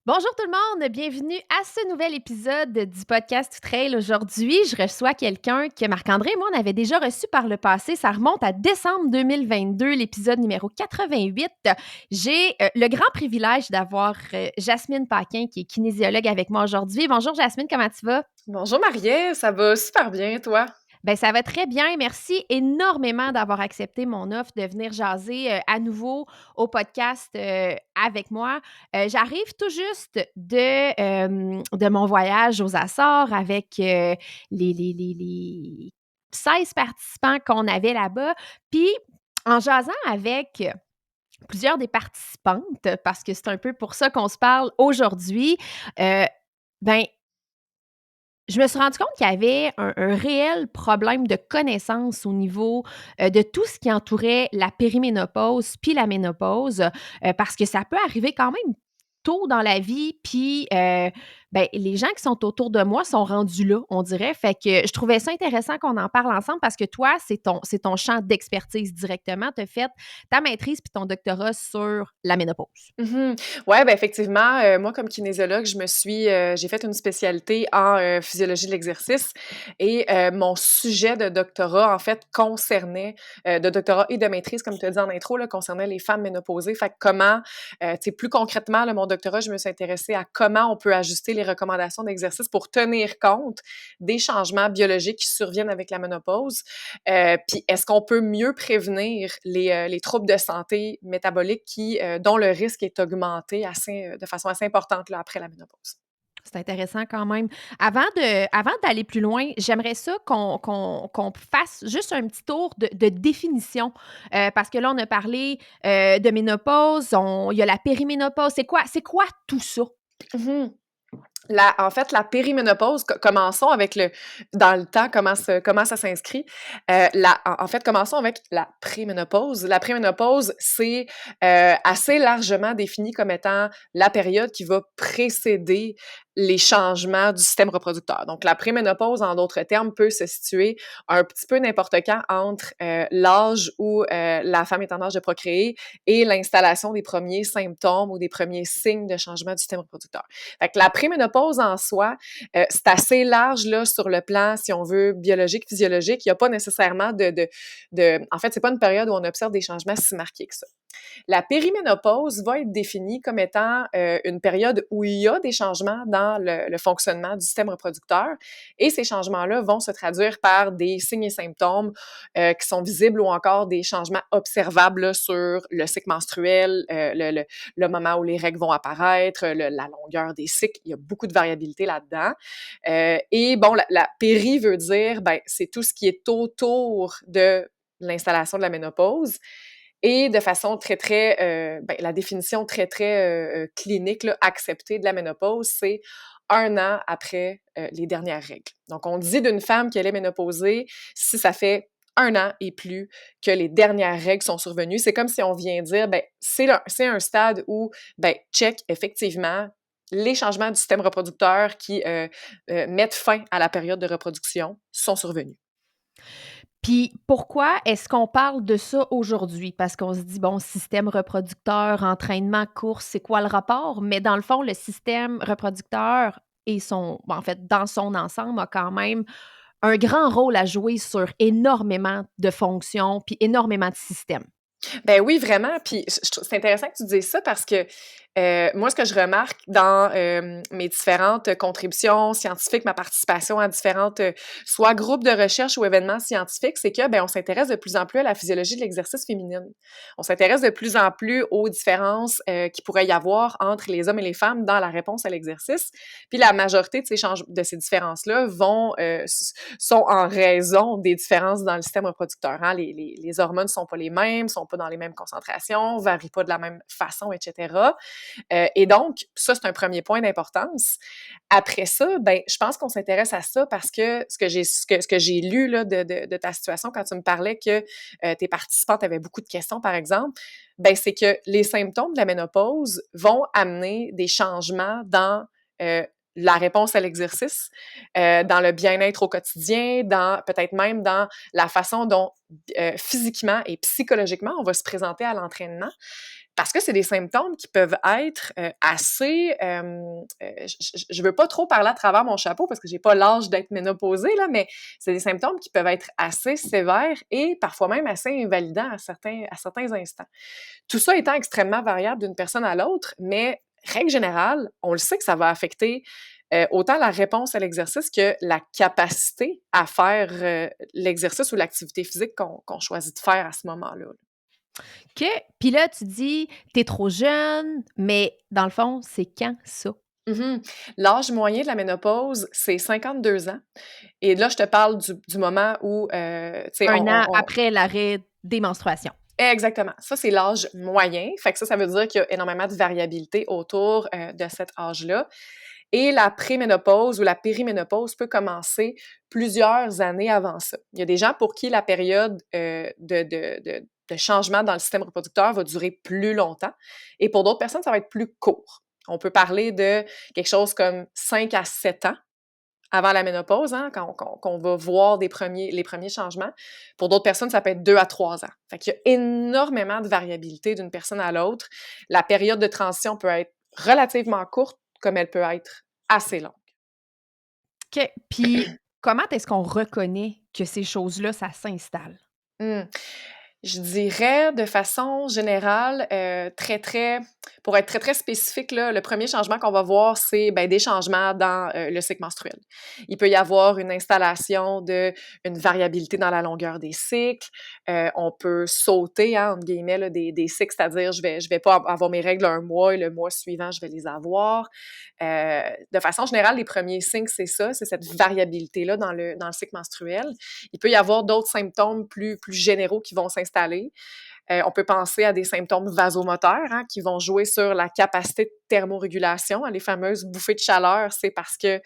Bonjour tout le monde, bienvenue à ce nouvel épisode du podcast Trail. Aujourd'hui, je reçois quelqu'un que Marc-André et moi, on avait déjà reçu par le passé. Ça remonte à décembre 2022, l'épisode numéro 88. J'ai le grand privilège d'avoir Jasmine Paquin, qui est kinésiologue avec moi aujourd'hui. Bonjour Jasmine, comment tu vas? Bonjour Marielle, ça va super bien, toi? Ben ça va très bien. Merci énormément d'avoir accepté mon offre de venir jaser à nouveau au podcast avec moi. J'arrive tout juste de mon voyage aux Açores avec les 16 participants qu'on avait là-bas. Puis, en jasant avec plusieurs des participantes, parce que c'est un peu pour ça qu'on se parle aujourd'hui, euh, ben, je me suis rendu compte qu'il y avait un réel problème de connaissance au niveau, de tout ce qui entourait la périménopause puis la ménopause, parce que ça peut arriver quand même tôt dans la vie, puis, les gens qui sont autour de moi sont rendus là, on dirait. Fait que je trouvais ça intéressant qu'on en parle ensemble parce que toi, c'est ton champ d'expertise directement. Tu as fait ta maîtrise puis ton doctorat sur la ménopause. Mhm. Ouais, ben effectivement, moi comme kinésiologue, j'ai fait une spécialité en physiologie de l'exercice et mon sujet de doctorat en fait concernait de doctorat et de maîtrise, comme tu as dit en intro, là, concernait les femmes ménopausées. Fait que comment, tu sais, plus concrètement, là, mon doctorat, je me suis intéressée à comment on peut ajuster les recommandations d'exercice pour tenir compte des changements biologiques qui surviennent avec la ménopause. Puis est-ce qu'on peut mieux prévenir les troubles de santé métabolique dont le risque est augmenté de façon assez importante là, après la ménopause? C'est intéressant quand même. Avant d'aller plus loin, j'aimerais ça qu'on fasse juste un petit tour de définition, parce que là, on a parlé, de ménopause, il y a la périménopause. C'est quoi tout ça? Mhm. En fait, la périménopause, commençons avec dans le temps, comment ça s'inscrit. En fait, commençons avec la préménopause. La préménopause, c'est assez largement défini comme étant la période qui va précéder les changements du système reproducteur. Donc, la préménopause, en d'autres termes, peut se situer un petit peu n'importe quand entre l'âge où la femme est en âge de procréer et l'installation des premiers symptômes ou des premiers signes de changement du système reproducteur. Fait que la préménopause en soi, c'est assez large là, sur le plan, si on veut, biologique, physiologique. Il n'y a pas nécessairement En fait, c'est pas une période où on observe des changements si marqués que ça. La périménopause va être définie comme étant une période où il y a des changements dans le fonctionnement du système reproducteur et ces changements-là vont se traduire par des signes et symptômes qui sont visibles ou encore des changements observables là, sur le cycle menstruel, le moment où les règles vont apparaître, la longueur des cycles. Il y a beaucoup de variabilité là-dedans. Et bon, la péri veut dire, ben, c'est tout ce qui est autour de l'installation de la ménopause. Et de façon la définition très clinique, là, acceptée de la ménopause, c'est 1 an après les dernières règles. Donc, on dit d'une femme qu'elle est ménopausée si ça fait 1 an et plus que les dernières règles sont survenues. C'est comme si on vient dire, ben, c'est un stade où, ben, check, effectivement, les changements du système reproducteur qui mettent fin à la période de reproduction sont survenus. Puis pourquoi est-ce qu'on parle de ça aujourd'hui? Parce qu'on se dit, bon, système reproducteur, entraînement, course, c'est quoi le rapport? Mais dans le fond, le système reproducteur en fait, dans son ensemble, a quand même un grand rôle à jouer sur énormément de fonctions puis énormément de systèmes. Ben oui, vraiment. Puis c'est intéressant que tu dises ça parce que moi, ce que je remarque dans mes différentes contributions scientifiques, ma participation à différentes, soit groupes de recherche ou événements scientifiques, c'est que ben on s'intéresse de plus en plus à la physiologie de l'exercice féminine. On s'intéresse de plus en plus aux différences qu'il pourrait y avoir entre les hommes et les femmes dans la réponse à l'exercice. Puis la majorité de ces différences-là sont en raison des différences dans le système reproducteur. Hein. Les hormones sont pas les mêmes, sont pas dans les mêmes concentrations, varient pas de la même façon, etc. Et donc, ça, c'est un premier point d'importance. Après ça, ben, je pense qu'on s'intéresse à ça parce que ce que j'ai lu là, de ta situation quand tu me parlais que tes participantes avaient beaucoup de questions, par exemple, ben, c'est que les symptômes de la ménopause vont amener des changements dans euh, la réponse à l'exercice, dans le bien-être au quotidien, peut-être même dans la façon dont physiquement et psychologiquement on va se présenter à l'entraînement. parce que c'est des symptômes qui peuvent être, assez, je veux pas trop parler à travers mon chapeau parce que j'ai pas l'âge d'être ménopausée là, mais c'est des symptômes qui peuvent être assez sévères et parfois même assez invalidants à certains instants. Tout ça étant extrêmement variable d'une personne à l'autre, mais règle générale, on le sait que ça va affecter, autant la réponse à l'exercice que la capacité à faire, l'exercice ou l'activité physique qu'on choisit de faire à ce moment-là. OK. Puis là, tu dis: «Tu es trop jeune», mais dans le fond, c'est quand ça? Mmh. L'âge moyen de la ménopause, c'est 52 ans et là, je te parle du moment où, tu sais, Un an après l'arrêt des menstruations. exactement. Ça, c'est l'âge moyen. Fait que ça veut dire qu'il y a énormément de variabilité autour, de cet âge-là et la préménopause ou la périménopause peut commencer plusieurs années avant ça. Il y a des gens pour qui la période, de changement dans le système reproducteur va durer plus longtemps et pour d'autres personnes, ça va être plus court. On peut parler de quelque chose comme 5 à 7 ans avant la ménopause, hein, quand qu'on va voir les premiers changements. Pour d'autres personnes, ça peut être 2 à 3 ans. Fait qu'il y a énormément de variabilité d'une personne à l'autre. La période de transition peut être relativement courte, comme elle peut être assez longue. OK. Puis comment est-ce qu'on reconnaît que ces choses-là, ça s'installe? Mmh. Je dirais de façon générale, pour être très, très spécifique là, le premier changement qu'on va voir, c'est, ben, des changements dans, le cycle menstruel. Il peut y avoir une installation d'une variabilité dans la longueur des cycles, on peut «sauter», hein, entre guillemets là, des cycles, c'est-à-dire je vais pas avoir mes règles un mois et le mois suivant, je vais les avoir. De façon générale, les premiers signes, c'est ça, c'est cette variabilité-là dans le cycle menstruel. Il peut y avoir d'autres symptômes plus généraux qui vont s'installer. On peut penser à des symptômes vasomoteurs, hein, qui vont jouer sur la capacité de thermorégulation, hein, les fameuses bouffées de chaleur. C'est parce que,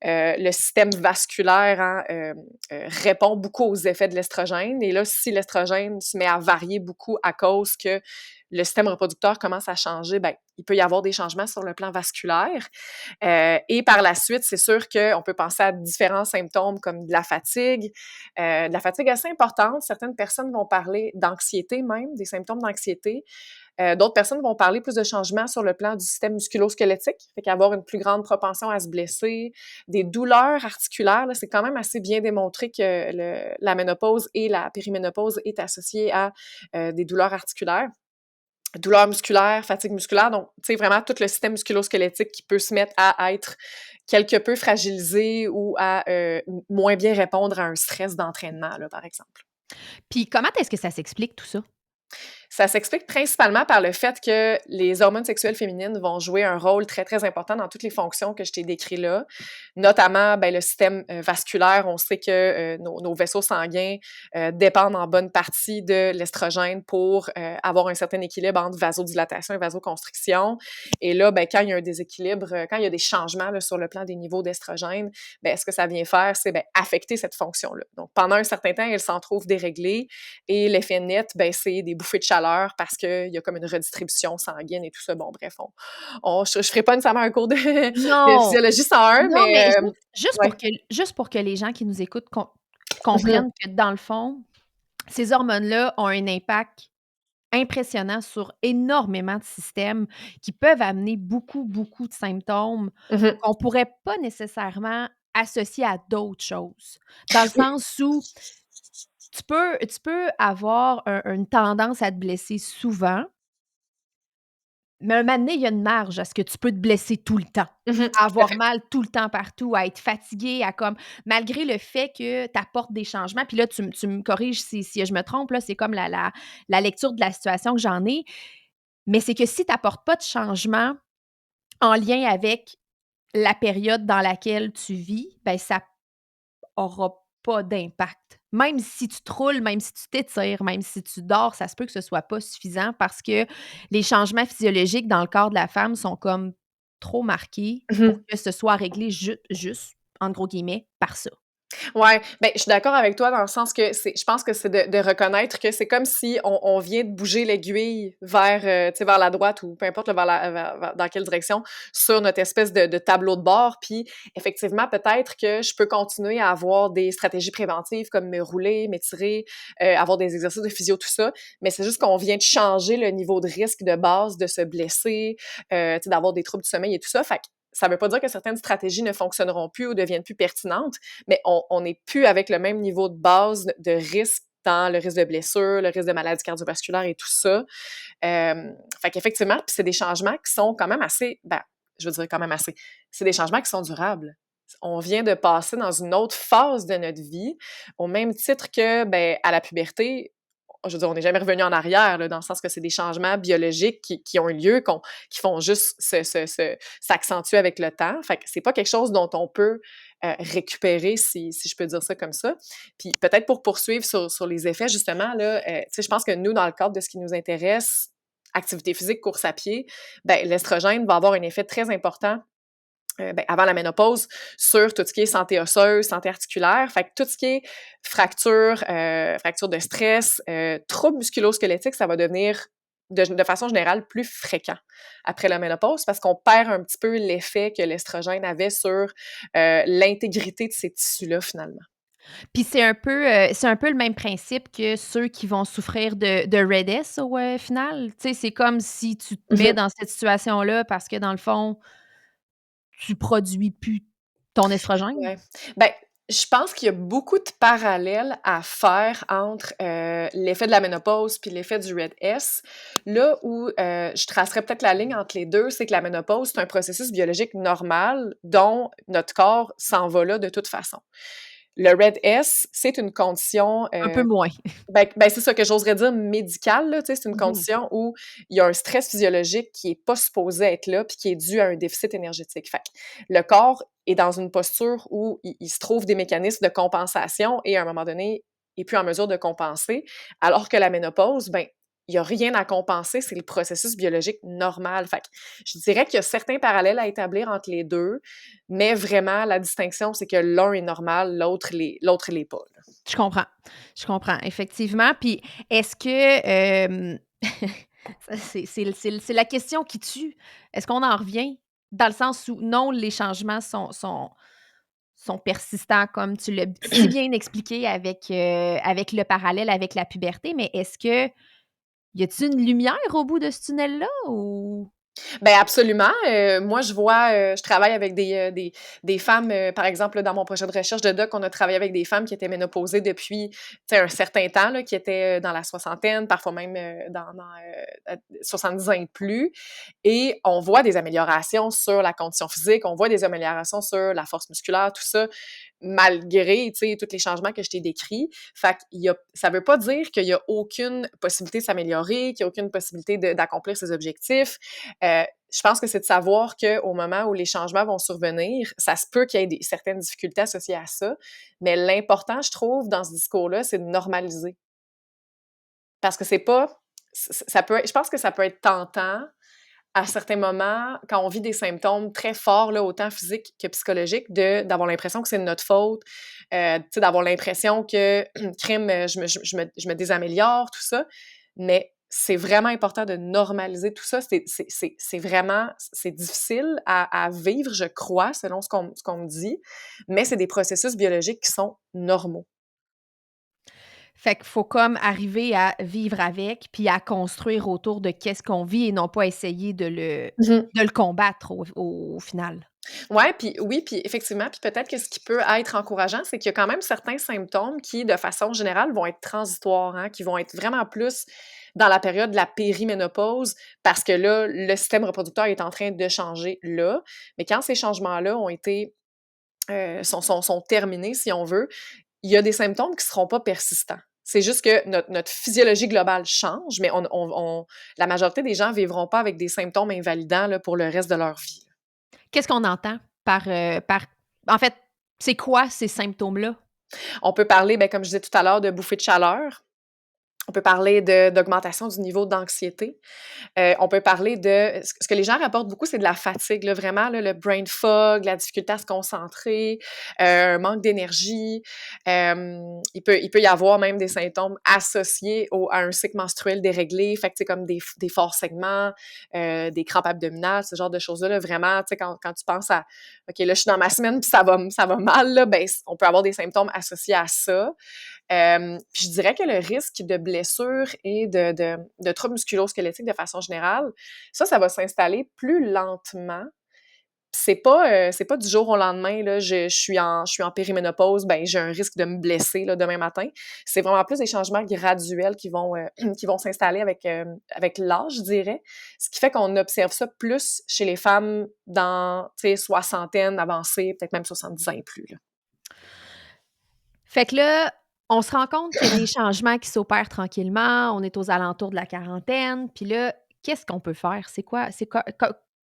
le système vasculaire, hein, répond beaucoup aux effets de l'estrogène et là, si l'estrogène se met à varier beaucoup à cause que le système reproducteur commence à changer, ben, il peut y avoir des changements sur le plan vasculaire. Et par la suite, c'est sûr qu'on peut penser à différents symptômes comme de la fatigue assez importante. Certaines personnes vont parler d'anxiété même, des symptômes d'anxiété. D'autres personnes vont parler plus de changements sur le plan du système musculo-squelettique, fait qu'avoir une plus grande propension à se blesser, des douleurs articulaires, là, c'est quand même assez bien démontré que la ménopause et la périménopause est associée à des douleurs articulaires. Douleurs musculaires, fatigue musculaire, donc, tu sais, vraiment tout le système musculo-squelettique qui peut se mettre à être quelque peu fragilisé ou à, moins bien répondre à un stress d'entraînement, là, par exemple. Puis comment est-ce que ça s'explique tout ça? Ça s'explique principalement par le fait que les hormones sexuelles féminines vont jouer un rôle très, très important dans toutes les fonctions que je t'ai décrites là. Notamment, ben, le système, vasculaire. On sait que, nos vaisseaux sanguins, dépendent en bonne partie de l'estrogène pour, avoir un certain équilibre entre vasodilatation et vasoconstriction et là, ben, quand il y a un déséquilibre, quand il y a des changements là, sur le plan des niveaux d'estrogène, ben, ce que ça vient faire, c'est, ben, affecter cette fonction-là. Donc pendant un certain temps, elle s'en trouve déréglée et l'effet net, ben, c'est des bouffées de chaleur parce qu'il y a comme une redistribution sanguine et tout ça. Bon, bref, je ferai pas nécessairement un cours de, de Non! physiologie 101, Non, mais mais ouais. juste pour que les gens qui nous écoutent Mhm. comprennent que dans le fond, ces hormones-là ont un impact impressionnant sur énormément de systèmes qui peuvent amener beaucoup, beaucoup de symptômes Mhm. qu'on pourrait pas nécessairement associer à d'autres choses. Dans le Oui. sens où tu peux avoir une tendance à te blesser souvent, mais un moment donné, il y a une marge à ce que tu peux te blesser tout le temps, Mhm. à Tout à avoir fait. mal tout le temps partout, à être fatigué, à comme malgré le fait que tu apportes des changements, puis là, tu me corriges si je me trompe, là, c'est comme la lecture de la situation que j'en ai, mais c'est que si tu apportes pas de changement en lien avec la période dans laquelle tu vis, ben, ça aura pas d'impact. Même si tu te roules, même si tu t'étires, même si tu dors, ça se peut que ce soit pas suffisant parce que les changements physiologiques dans le corps de la femme sont comme trop marqués pour Mhm. que ce soit réglé juste, entre gros guillemets, par ça. Ouais, ben, je suis d'accord avec toi dans le sens que je pense que c'est de reconnaître que c'est comme si on vient de bouger l'aiguille vers, tu sais, vers la droite ou peu importe, là, dans quelle direction, sur notre espèce de tableau de bord. Puis effectivement, peut-être que je peux continuer à avoir des stratégies préventives comme me rouler, m'étirer, avoir des exercices de physio, tout ça, mais c'est juste qu'on vient de changer le niveau de risque de base de se blesser, tu sais, d'avoir des troubles du sommeil et tout ça. Fait que ça veut pas dire que certaines stratégies ne fonctionneront plus ou deviennent plus pertinentes, mais on n'est plus avec le même niveau de base de risque dans le risque de blessure, le risque de maladie cardiovasculaire et tout ça. Fait qu'effectivement, puis c'est des changements qui sont quand même assez, ben, je veux dire quand même assez, c'est des changements qui sont durables. On vient de passer dans une autre phase de notre vie, au même titre que, ben, à la puberté, je veux dire, on n'est jamais revenu en arrière, là, dans le sens que c'est des changements biologiques qui ont eu lieu, qui font juste s'accentuer avec le temps. Fait que c'est pas quelque chose dont on peut récupérer, si je peux dire ça comme ça. Puis peut-être pour poursuivre sur les effets, justement, là, tu sais, je pense que nous, dans le cadre de ce qui nous intéresse, activité physique, course à pied, ben, l'estrogène va avoir un effet très important ben, avant la ménopause, sur tout ce qui est santé osseuse, santé articulaire. Fait que tout ce qui est fracture de stress, troubles musculo-squelettiques, ça va devenir de façon générale plus fréquent après la ménopause parce qu'on perd un petit peu l'effet que l'estrogène avait sur l'intégrité de ces tissus-là, finalement. Puis c'est un peu le même principe que ceux qui vont souffrir de RED-S au, final. Tu sais, c'est comme si tu te mets Mhm. dans cette situation-là parce que dans le fond, tu produis plus ton estrogène. Ouais. Ben, je pense qu'il y a beaucoup de parallèles à faire entre, l'effet de la ménopause puis l'effet du RED-S. Là où, je tracerais peut-être la ligne entre les 2, c'est que la ménopause, c'est un processus biologique normal dont notre corps s'en va là de toute façon. Le RED-S, c'est une condition, Un peu moins. ben, c'est ça que j'oserais dire médicale, là, tu sais, c'est une Mmh mh. condition où il y a un stress physiologique qui est pas supposé être là, puis qui est dû à un déficit énergétique. Fait que le corps est dans une posture où il se trouve des mécanismes de compensation et à un moment donné, il est plus en mesure de compenser, alors que la ménopause, ben, il y a rien à compenser, c'est le processus biologique normal. Fait que je dirais qu'il y a certains parallèles à établir entre les 2, mais vraiment la distinction, c'est que l'un est normal, l'autre l'est pas, là. Je comprends effectivement. Puis est-ce que, ça c'est la question qui tue. Est-ce qu'on en revient? Dans le sens où non, les changements sont persistants comme tu l'as si bien expliqué avec le parallèle avec la puberté, mais est-ce que y a-t-il une lumière au bout de ce tunnel-là ou? Ben absolument. Moi, je travaille avec des femmes, par exemple, là, dans mon projet de recherche de doc, on a travaillé avec des femmes qui étaient ménopausées depuis, tu sais, un certain temps, là, qui étaient, dans la soixantaine, parfois même, dans 70 ans et plus. Et on voit des améliorations sur la condition physique, on voit des améliorations sur la force musculaire, tout ça, malgré, tu sais, tous les changements que je t'ai décrits. Fait qu'il y a ça veut pas dire qu'il y a aucune possibilité de s'améliorer, qu'il y a aucune possibilité d'accomplir ses objectifs. Je pense que c'est de savoir qu'au moment où les changements vont survenir, ça se peut qu'il y ait certaines difficultés associées à ça, mais l'important, je trouve, dans ce discours-là, c'est de normaliser. Parce que c'est pas ça peut je pense que ça peut être tentant à certains moments, quand on vit des symptômes très forts, là, autant physiques que psychologiques, d'avoir l'impression que c'est de notre faute, tu sais, d'avoir l'impression que crime, je me désaméliore, tout ça. Mais c'est vraiment important de normaliser tout ça. C'est vraiment c'est difficile à vivre, je crois, selon ce qu'on me dit, mais c'est des processus biologiques qui sont normaux. Fait qu'il faut comme arriver à vivre avec, puis à construire autour de qu'est-ce qu'on vit et non pas essayer de le combattre au final. Ouais, puis oui, puis effectivement, puis peut-être que ce qui peut être encourageant, c'est qu'il y a quand même certains symptômes qui, de façon générale, vont être transitoires, hein, qui vont être vraiment plus dans la période de la périménopause, parce que là, le système reproducteur est en train de changer là. Mais quand ces changements-là ont été, sont terminés, si on veut, il y a des symptômes qui seront pas persistants. C'est juste que notre physiologie globale change, mais la majorité des gens vivront pas avec des symptômes invalidants là, pour le reste de leur vie. Qu'est-ce qu'on entend par en fait, c'est quoi ces symptômes-là? On peut parler, ben, comme je disais tout à l'heure, de bouffées de chaleur. On peut parler d'augmentation du niveau d'anxiété. On peut parler de ce que les gens rapportent beaucoup, c'est de la fatigue, là, vraiment, là, le brain fog, la difficulté à se concentrer, un manque d'énergie. Il peut y avoir même des symptômes associés à un cycle menstruel déréglé, fait que, tu sais, comme des forts segments, des crampes abdominales, ce genre de choses-là, là, vraiment, tu sais, quand tu penses à OK, là, je suis dans ma semaine puis ça va mal, là, ben, on peut avoir des symptômes associés à ça. Puis je dirais que le risque de blessure et de troubles musculo-squelettiques de façon générale, ça va s'installer plus lentement. C'est pas du jour au lendemain, là, je suis en périménopause, ben j'ai un risque de me blesser là, demain matin. C'est vraiment plus des changements graduels qui vont, qui vont s'installer avec l'âge, je dirais. Ce qui fait qu'on observe ça plus chez les femmes dans, tu sais, soixantaine avancée, peut-être même 70 ans et plus, là. Fait que là, on se rend compte qu'il y a des changements qui s'opèrent tranquillement, on est aux alentours de la quarantaine, puis là, qu'est-ce qu'on peut faire? C'est quoi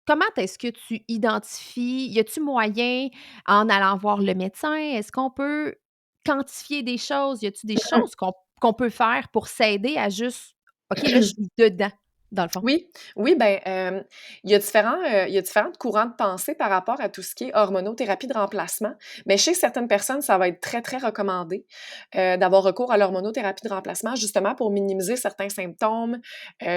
comment est-ce que tu identifies? Y a-tu moyen, en allant voir le médecin, est-ce qu'on peut quantifier des choses? Y a-tu des choses qu'on peut faire pour s'aider à juste: «OK, là, je suis dedans», dans le fond? Oui, oui, ben, il y a différents courants de pensée par rapport à tout ce qui est hormonothérapie de remplacement. Mais chez certaines personnes, ça va être très, très recommandé, d'avoir recours à l'hormonothérapie de remplacement, justement pour minimiser certains symptômes,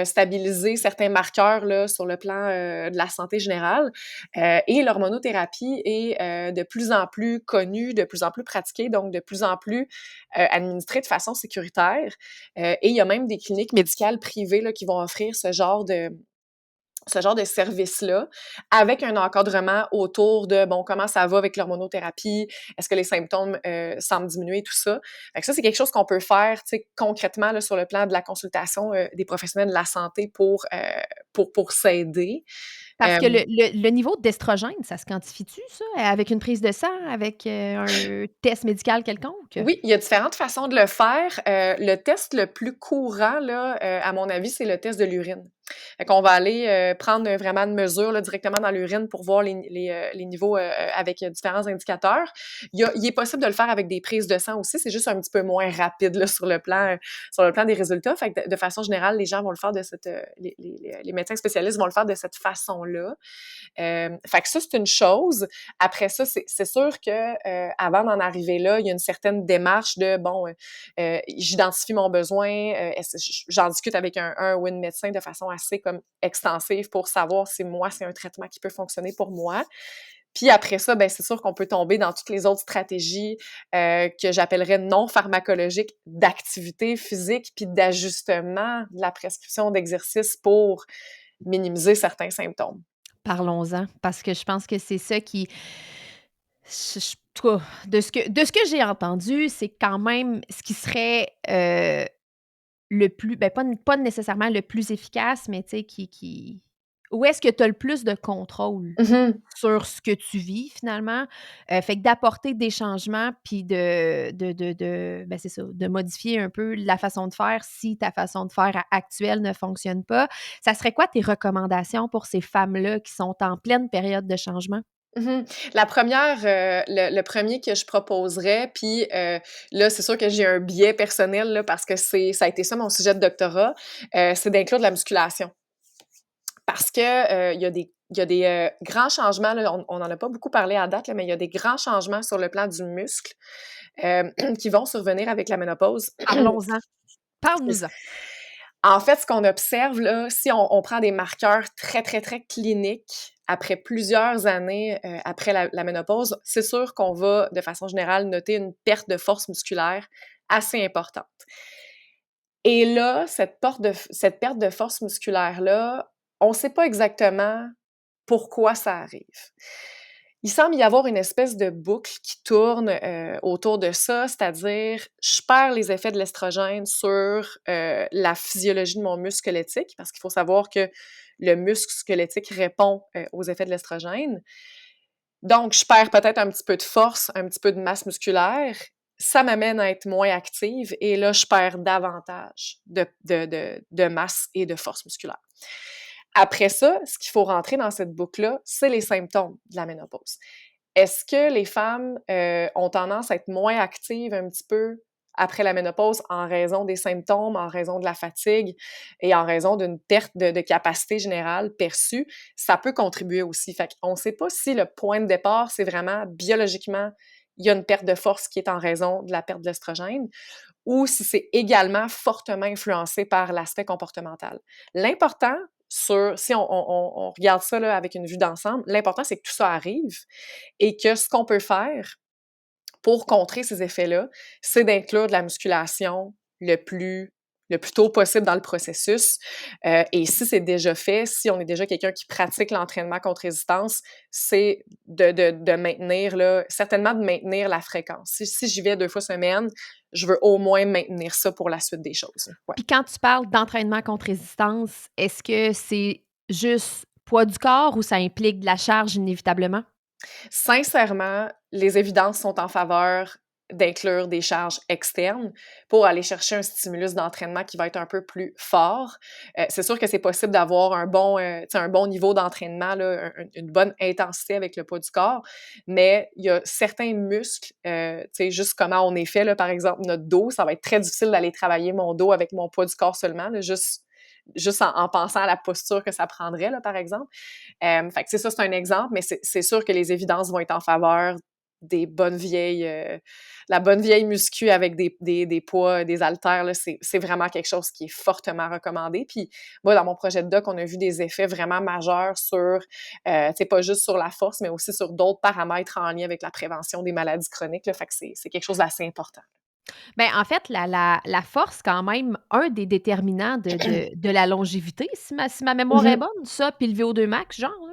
stabiliser certains marqueurs, là, sur le plan, de la santé générale. Et l'hormonothérapie est, de plus en plus connue, de plus en plus pratiquée, donc de plus en plus, administrée de façon sécuritaire. Et il y a même des cliniques médicales privées là, qui vont offrir ce genre de service-là, avec un encadrement autour de, bon, comment ça va avec l'hormonothérapie? Est-ce que les symptômes semblent diminuer? Tout ça. Fait que ça, c'est quelque chose qu'on peut faire, tu sais, concrètement, là, sur le plan de la consultation des professionnels de la santé pour s'aider. Parce Euh, que le niveau d'estrogène, ça se quantifie-tu ça, avec une prise de sang, avec, un test médical quelconque? Oui, il y a différentes façons de le faire. Le test le plus courant, là, à mon avis, c'est le test de l'urine. Fait qu'on va aller, prendre vraiment une mesure, là, directement dans l'urine pour voir les niveaux, avec, différents indicateurs. Il est possible de le faire avec des prises de sang aussi, c'est juste un petit peu moins rapide, là, sur le plan des résultats. Fait que de façon générale, les gens vont le faire de cette, les médecins spécialistes vont le faire de cette façon-là. Fait que ça, c'est une chose. Après ça, c'est sûr que, avant d'en arriver là, il y a une certaine démarche de, bon, j'identifie mon besoin, j'en discute avec un ou une médecin de façon assez comme extensive pour savoir si moi, c'est un traitement qui peut fonctionner pour moi. Puis après ça, ben c'est sûr qu'on peut tomber dans toutes les autres stratégies, que j'appellerais non pharmacologiques d'activité physique puis d'ajustement de la prescription d'exercice pour minimiser certains symptômes. Parlons-en, parce que je pense que c'est ça qui en tout cas, de ce que j'ai entendu, c'est quand même ce qui serait, le plus ben, pas nécessairement le plus efficace, mais tu sais, qui où est-ce que tu as le plus de contrôle Mmh. sur ce que tu vis finalement? Fait que d'apporter des changements puis ben, c'est ça, de modifier un peu la façon de faire si ta façon de faire actuelle ne fonctionne pas. Ça serait quoi tes recommandations pour ces femmes-là qui sont en pleine période de changement? Mmh. La première, le 1er que je proposerais, puis, là, c'est sûr que j'ai un biais personnel, là, parce que ça a été ça mon sujet de doctorat, c'est d'inclure de la musculation. Parce que, il y a des grands changements, là, on en a pas beaucoup parlé à date, là, mais il y a des grands changements sur le plan du muscle, qui vont survenir avec la ménopause. Parlons-en. Parle-nous-en. En fait, ce qu'on observe, là, si on prend des marqueurs très, très, très cliniques après plusieurs années, après la ménopause, c'est sûr qu'on va, de façon générale, noter une perte de force musculaire assez importante. Et là, cette perte de force musculaire-là, on ne sait pas exactement pourquoi ça arrive. Il semble y avoir une espèce de boucle qui tourne, autour de ça, c'est-à-dire je perds les effets de l'estrogène sur, la physiologie de mon muscle squelettique, parce qu'il faut savoir que le muscle squelettique répond, aux effets de l'estrogène. Donc je perds peut-être un petit peu de force, un petit peu de masse musculaire. Ça m'amène à être moins active et là, je perds davantage de masse et de force musculaire. Après ça, ce qu'il faut rentrer dans cette boucle-là, c'est les symptômes de la ménopause. Est-ce que les femmes, ont tendance à être moins actives un petit peu après la ménopause en raison des symptômes, en raison de la fatigue et en raison d'une perte de capacité générale perçue, ça peut contribuer aussi. Fait qu'on ne sait pas si le point de départ, c'est vraiment biologiquement, il y a une perte de force qui est en raison de la perte de l'estrogène, ou si c'est également fortement influencé par l'aspect comportemental. L'important, si on regarde ça là, avec une vue d'ensemble, l'important, c'est que tout ça arrive et que ce qu'on peut faire pour contrer ces effets-là, c'est d'inclure de la musculation le plus tôt possible dans le processus. Et si c'est déjà fait, si on est déjà quelqu'un qui pratique l'entraînement contre résistance, c'est de maintenir, là, certainement de maintenir la fréquence. Si j'y vais 2 fois semaine, je veux au moins maintenir ça pour la suite des choses. Ouais. Puis quand tu parles d'entraînement contre résistance, est-ce que c'est juste poids du corps ou ça implique de la charge inévitablement? Sincèrement, les évidences sont en faveur d'inclure des charges externes pour aller chercher un stimulus d'entraînement qui va être un peu plus fort. C'est sûr que c'est possible d'avoir un bon niveau d'entraînement, là, une bonne intensité avec le poids du corps, mais il y a certains muscles, juste comment on est fait, là, par exemple, notre dos, ça va être très difficile d'aller travailler mon dos avec mon poids du corps seulement, là, juste en pensant à la posture que ça prendrait, là, par exemple. Fait que c'est un exemple, mais c'est sûr que les évidences vont être en faveur des bonnes vieilles, la bonne vieille muscu avec des poids, des haltères, là, c'est vraiment quelque chose qui est fortement recommandé. Puis moi, dans mon projet de doc, on a vu des effets vraiment majeurs sur, pas juste sur la force, mais aussi sur d'autres paramètres en lien avec la prévention des maladies chroniques, là. Fait que c'est quelque chose d'assez important. Ben, en fait, la force, quand même, un des déterminants de la longévité, si ma mémoire est Mmh. bonne, ça, puis le VO2 max, genre, là?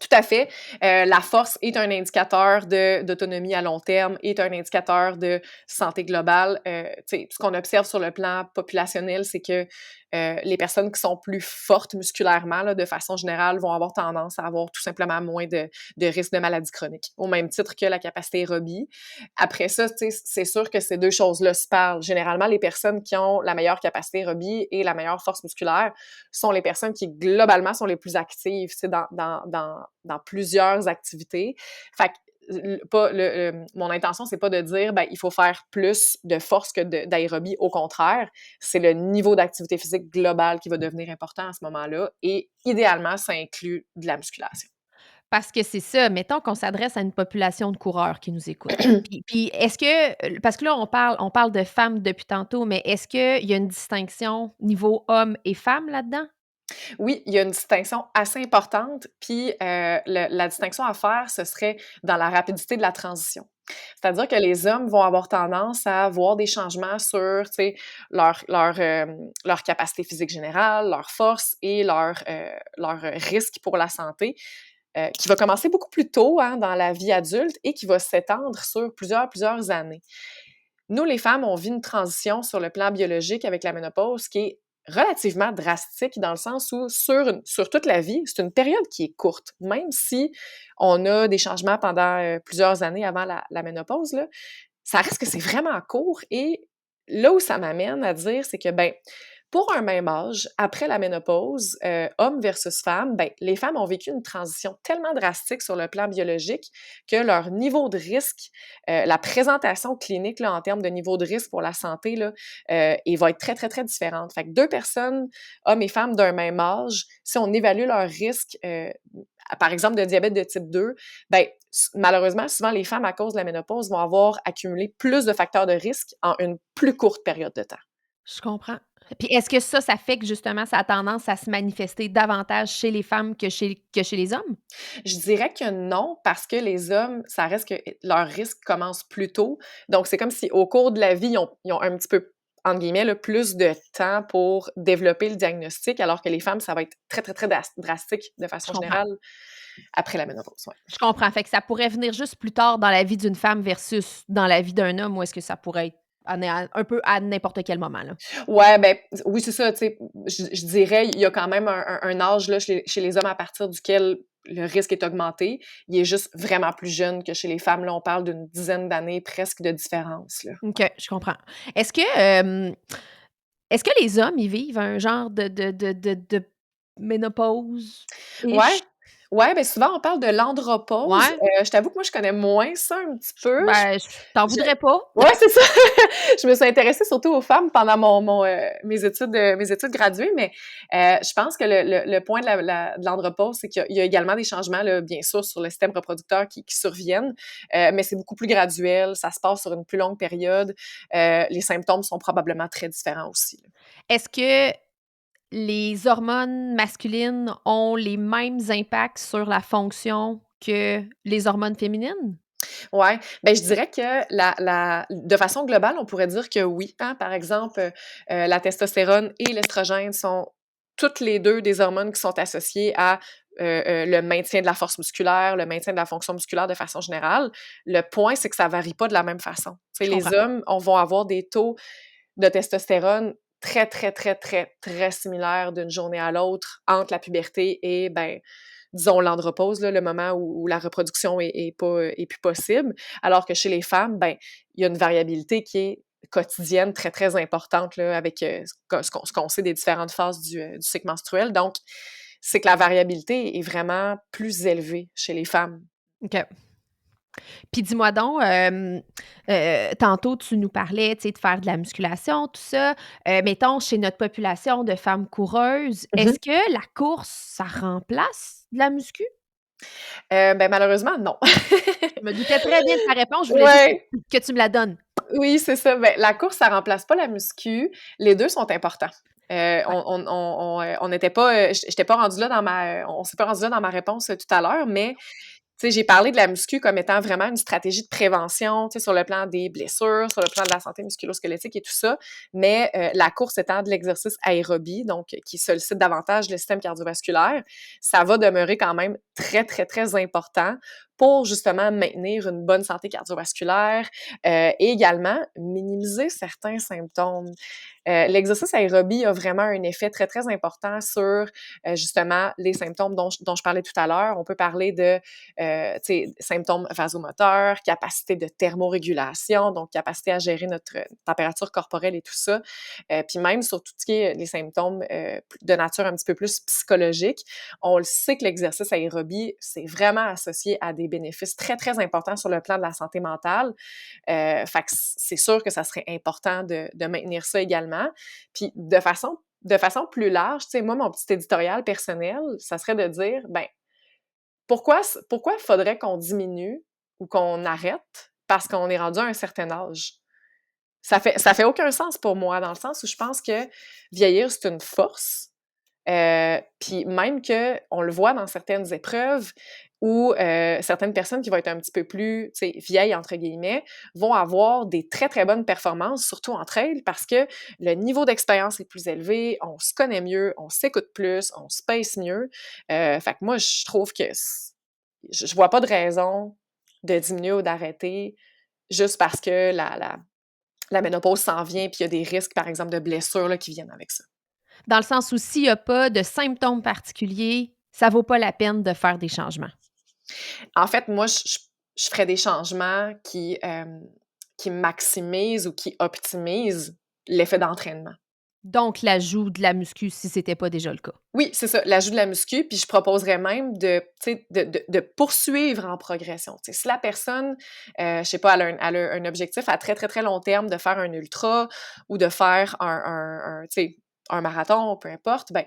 Tout à fait. La force est un indicateur d'autonomie à long terme, est un indicateur de santé globale. Ce qu'on observe sur le plan populationnel, c'est que les personnes qui sont plus fortes musculairement, là, de façon générale, vont avoir tendance à avoir tout simplement moins de risques de maladies chroniques, au même titre que la capacité aérobie. Après ça, c'est sûr que ces deux choses-là se parlent. Généralement, les personnes qui ont la meilleure capacité aérobie et la meilleure force musculaire sont les personnes qui, globalement, sont les plus actives, dans plusieurs activités. Fait que mon intention, c'est pas de dire, ben, il faut faire plus de force que d'aérobie. Au contraire, c'est le niveau d'activité physique global qui va devenir important à ce moment-là. Et idéalement, ça inclut de la musculation. Parce que c'est ça, mettons qu'on s'adresse à une population de coureurs qui nous écoutent. Puis est-ce que parce que là, on parle de femmes depuis tantôt, mais est-ce qu'il y a une distinction niveau hommes et femmes là-dedans? Oui, il y a une distinction assez importante, puis la distinction à faire, ce serait dans la rapidité de la transition. C'est-à-dire que les hommes vont avoir tendance à voir des changements sur, tu sais, leur capacité physique générale, leur force et leur risque pour la santé, qui va commencer beaucoup plus tôt, hein, dans la vie adulte et qui va s'étendre sur plusieurs années. Nous, les femmes, on vit une transition sur le plan biologique avec la ménopause qui est relativement drastique dans le sens où sur toute la vie, c'est une période qui est courte. Même si on a des changements pendant plusieurs années avant la ménopause, là, ça reste que c'est vraiment court. Et là où ça m'amène à dire, c'est que, ben, pour un même âge, après la ménopause, homme versus femme, ben, les femmes ont vécu une transition tellement drastique sur le plan biologique que leur niveau de risque, la présentation clinique là, en termes de niveau de risque pour la santé, là, il va être très, très, très différente. Fait que deux personnes, hommes et femmes d'un même âge, si on évalue leur risque, par exemple de diabète de type 2, ben, malheureusement, souvent les femmes, à cause de la ménopause, vont avoir accumulé plus de facteurs de risque en une plus courte période de temps. Je comprends. Puis est-ce que ça fait que justement ça a tendance à se manifester davantage chez les femmes que chez les hommes? Je dirais que non, parce que les hommes, ça reste que leur risque commence plus tôt. Donc, c'est comme si au cours de la vie, ils ont un petit peu, entre guillemets, là, plus de temps pour développer le diagnostic, alors que les femmes, ça va être très, très, très drastique de Je façon comprends. générale après la ménopause. Ouais. Je comprends. Fait que ça pourrait venir juste plus tard dans la vie d'une femme versus dans la vie d'un homme, ou est-ce que ça pourrait être un peu à n'importe quel moment, là? Ouais, ben, oui, c'est ça, tu sais, je dirais, il y a quand même un âge, là, chez les hommes à partir duquel le risque est augmenté. Il est juste vraiment plus jeune que chez les femmes. Là, on parle d'une dizaine d'années presque de différence, là. OK, je comprends. Est-ce que, est-ce que les hommes, ils vivent un genre de ménopause Ouais, ish? Ouais, ben, souvent on parle de l'andropause. Ouais? Je t'avoue que moi je connais moins ça un petit peu. Ben, je t'en Je voudrais pas. Ouais, c'est ça. Je me suis intéressée surtout aux femmes pendant mes études graduées, mais je pense que le point de l'andropause, c'est qu'il y a également des changements, là, bien sûr, sur le système reproducteur qui surviennent, mais c'est beaucoup plus graduel, ça se passe sur une plus longue période. Les symptômes sont probablement très différents aussi, là. Est-ce que les hormones masculines ont les mêmes impacts sur la fonction que les hormones féminines? Ouais, ben, je dirais que de façon globale, on pourrait dire que oui, hein. Par exemple, la testostérone et l'estrogène sont toutes les 2 des hormones qui sont associées à, le maintien de la force musculaire, le maintien de la fonction musculaire de façon générale. Le point, c'est que ça varie pas de la même façon. Tu sais, Je les comprends. hommes, on vont avoir des taux de testostérone très, très, très, très, très similaires d'une journée à l'autre entre la puberté et, ben, disons l'andropause, là, le moment où la reproduction est plus possible. Alors que chez les femmes, ben, il y a une variabilité qui est quotidienne très, très importante là, avec ce qu'on sait des différentes phases du cycle menstruel. Donc, c'est que la variabilité est vraiment plus élevée chez les femmes. OK. Puis dis-moi donc, tantôt tu nous parlais, tu sais, de faire de la musculation, tout ça. Mettons chez notre population de femmes coureuses, Mhm. est-ce que la course, ça remplace de la muscu? Ben, malheureusement, non. Je me doutais très bien de ta réponse, je voulais juste Ouais. que tu me la donnes. Oui, c'est ça. Ben, la course, ça remplace pas la muscu. Les 2 sont importants. Ouais. On n'était pas, j'étais pas rendue là on s'est pas rendu là dans ma réponse, tout à l'heure, mais tu sais, j'ai parlé de la muscu comme étant vraiment une stratégie de prévention, tu sais, sur le plan des blessures, sur le plan de la santé musculo-squelettique et tout ça. Mais la course étant de l'exercice aérobie, donc qui sollicite davantage le système cardiovasculaire, ça va demeurer quand même très, très, très important pour justement maintenir une bonne santé cardiovasculaire et également minimiser certains symptômes. L'exercice aérobie a vraiment un effet très, très important sur justement les symptômes dont je parlais tout à l'heure. On peut parler de symptômes vasomoteurs, capacité de thermorégulation, donc capacité à gérer notre température corporelle et tout ça. Puis même sur tout ce qui est les symptômes de nature un petit peu plus psychologique, on le sait que l'exercice aérobie, c'est vraiment associé à des bénéfices très, très importants sur le plan de la santé mentale. Fait que c'est sûr que ça serait important de maintenir ça également. Puis de façon plus large, tu sais, moi, mon petit éditorial personnel, ça serait de dire, ben, pourquoi faudrait qu'on diminue ou qu'on arrête parce qu'on est rendu à un certain âge? Ça fait aucun sens pour moi, dans le sens où je pense que vieillir, c'est une force. Puis même qu'on le voit dans certaines épreuves où certaines personnes qui vont être un petit peu plus, tu sais, «vieilles» entre guillemets, vont avoir des très, très bonnes performances, surtout entre elles, parce que le niveau d'expérience est plus élevé, on se connaît mieux, on s'écoute plus, on se pace mieux. Fait que moi, je trouve que je vois pas de raison de diminuer ou d'arrêter juste parce que la ménopause s'en vient puis il y a des risques, par exemple, de blessures là, qui viennent avec ça. Dans le sens où s'il y a pas de symptômes particuliers, ça vaut pas la peine de faire des changements. En fait, moi, je ferais des changements qui maximisent ou qui optimisent l'effet d'entraînement. Donc l'ajout de la muscu si c'était pas déjà le cas. Oui, c'est ça, l'ajout de la muscu, puis je proposerais même de, tu sais, de poursuivre en progression. Tu sais, si la personne, je sais pas, elle a un objectif à très, très, très long terme de faire un ultra ou de faire tu sais, un marathon, peu importe, ben,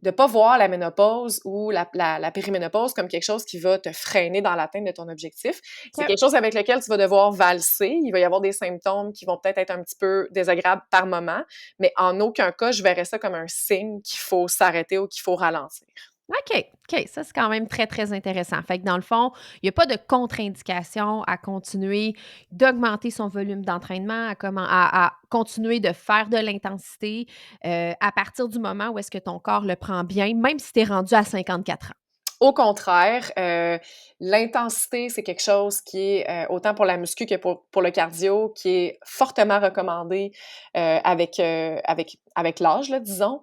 de pas voir la ménopause ou la périménopause comme quelque chose qui va te freiner dans l'atteinte de ton objectif. C'est OK. quelque chose avec lequel tu vas devoir valser. Il va y avoir des symptômes qui vont peut-être être un petit peu désagréables par moment, mais en aucun cas, je verrais ça comme un signe qu'il faut s'arrêter ou qu'il faut ralentir. OK, OK, ça, c'est quand même très, très intéressant. Fait que dans le fond, il y a pas de contre-indication à continuer d'augmenter son volume d'entraînement, à continuer de faire de l'intensité, à partir du moment où est-ce que ton corps le prend bien, même si tu es rendu à 54 ans. Au contraire, l'intensité, c'est quelque chose qui est, autant pour la muscu que pour le cardio, qui est fortement recommandé, avec l'âge, là, disons.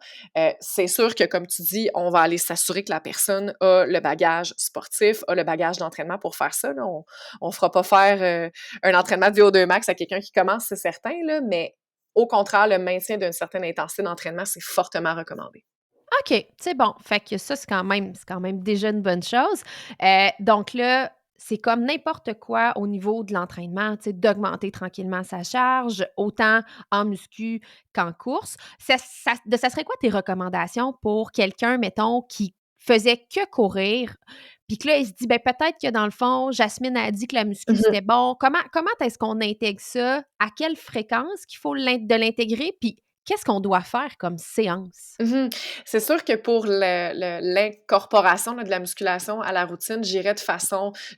C'est sûr que, comme tu dis, on va aller s'assurer que la personne a le bagage sportif, a le bagage d'entraînement pour faire ça, là. On fera pas faire, un entraînement de VO2 max à quelqu'un qui commence, c'est certain, là, mais au contraire, le maintien d'une certaine intensité d'entraînement, c'est fortement recommandé. OK, c'est bon. Fait que ça, c'est quand même déjà une bonne chose. Donc là, c'est comme n'importe quoi au niveau de l'entraînement, tu sais, d'augmenter tranquillement sa charge, autant en muscu qu'en course. Ça serait quoi tes recommandations pour quelqu'un, mettons, qui faisait que courir, puis que là, il se dit: «Ben, peut-être que dans le fond, Jasmine a dit que la muscu, Mmh. c'était bon». Comment est-ce qu'on intègre ça? À quelle fréquence qu'il faut l'intégrer? Puis qu'est-ce qu'on doit faire comme séance? Mmh. C'est sûr que pour l'incorporation, là, de la musculation à la routine, je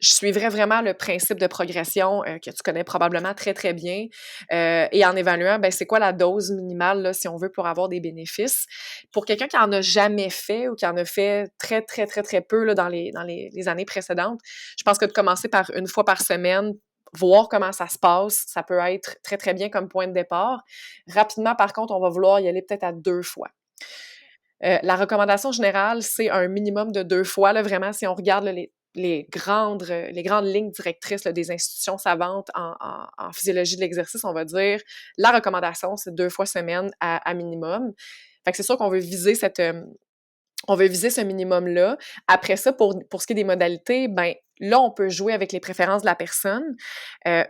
suivrais vraiment le principe de progression, que tu connais probablement très, très bien, et en évaluant, ben, c'est quoi la dose minimale, là, si on veut, pour avoir des bénéfices. Pour quelqu'un qui en a jamais fait ou qui en a fait très, très, très, très peu, là, dans les années précédentes, je pense que de commencer par une fois par semaine, voir comment ça se passe, ça peut être très, très bien comme point de départ. Rapidement, par contre, on va vouloir y aller peut-être à 2 fois. La recommandation générale, c'est un minimum de 2 fois, là, vraiment, si on regarde là, les grandes lignes directrices là, des institutions savantes en physiologie de l'exercice, on va dire, la recommandation, c'est 2 fois semaine à minimum. Fait que c'est sûr qu'on veut viser on veut viser ce minimum-là. Après ça, pour ce qui est des modalités, ben là, on peut jouer avec les préférences de la personne.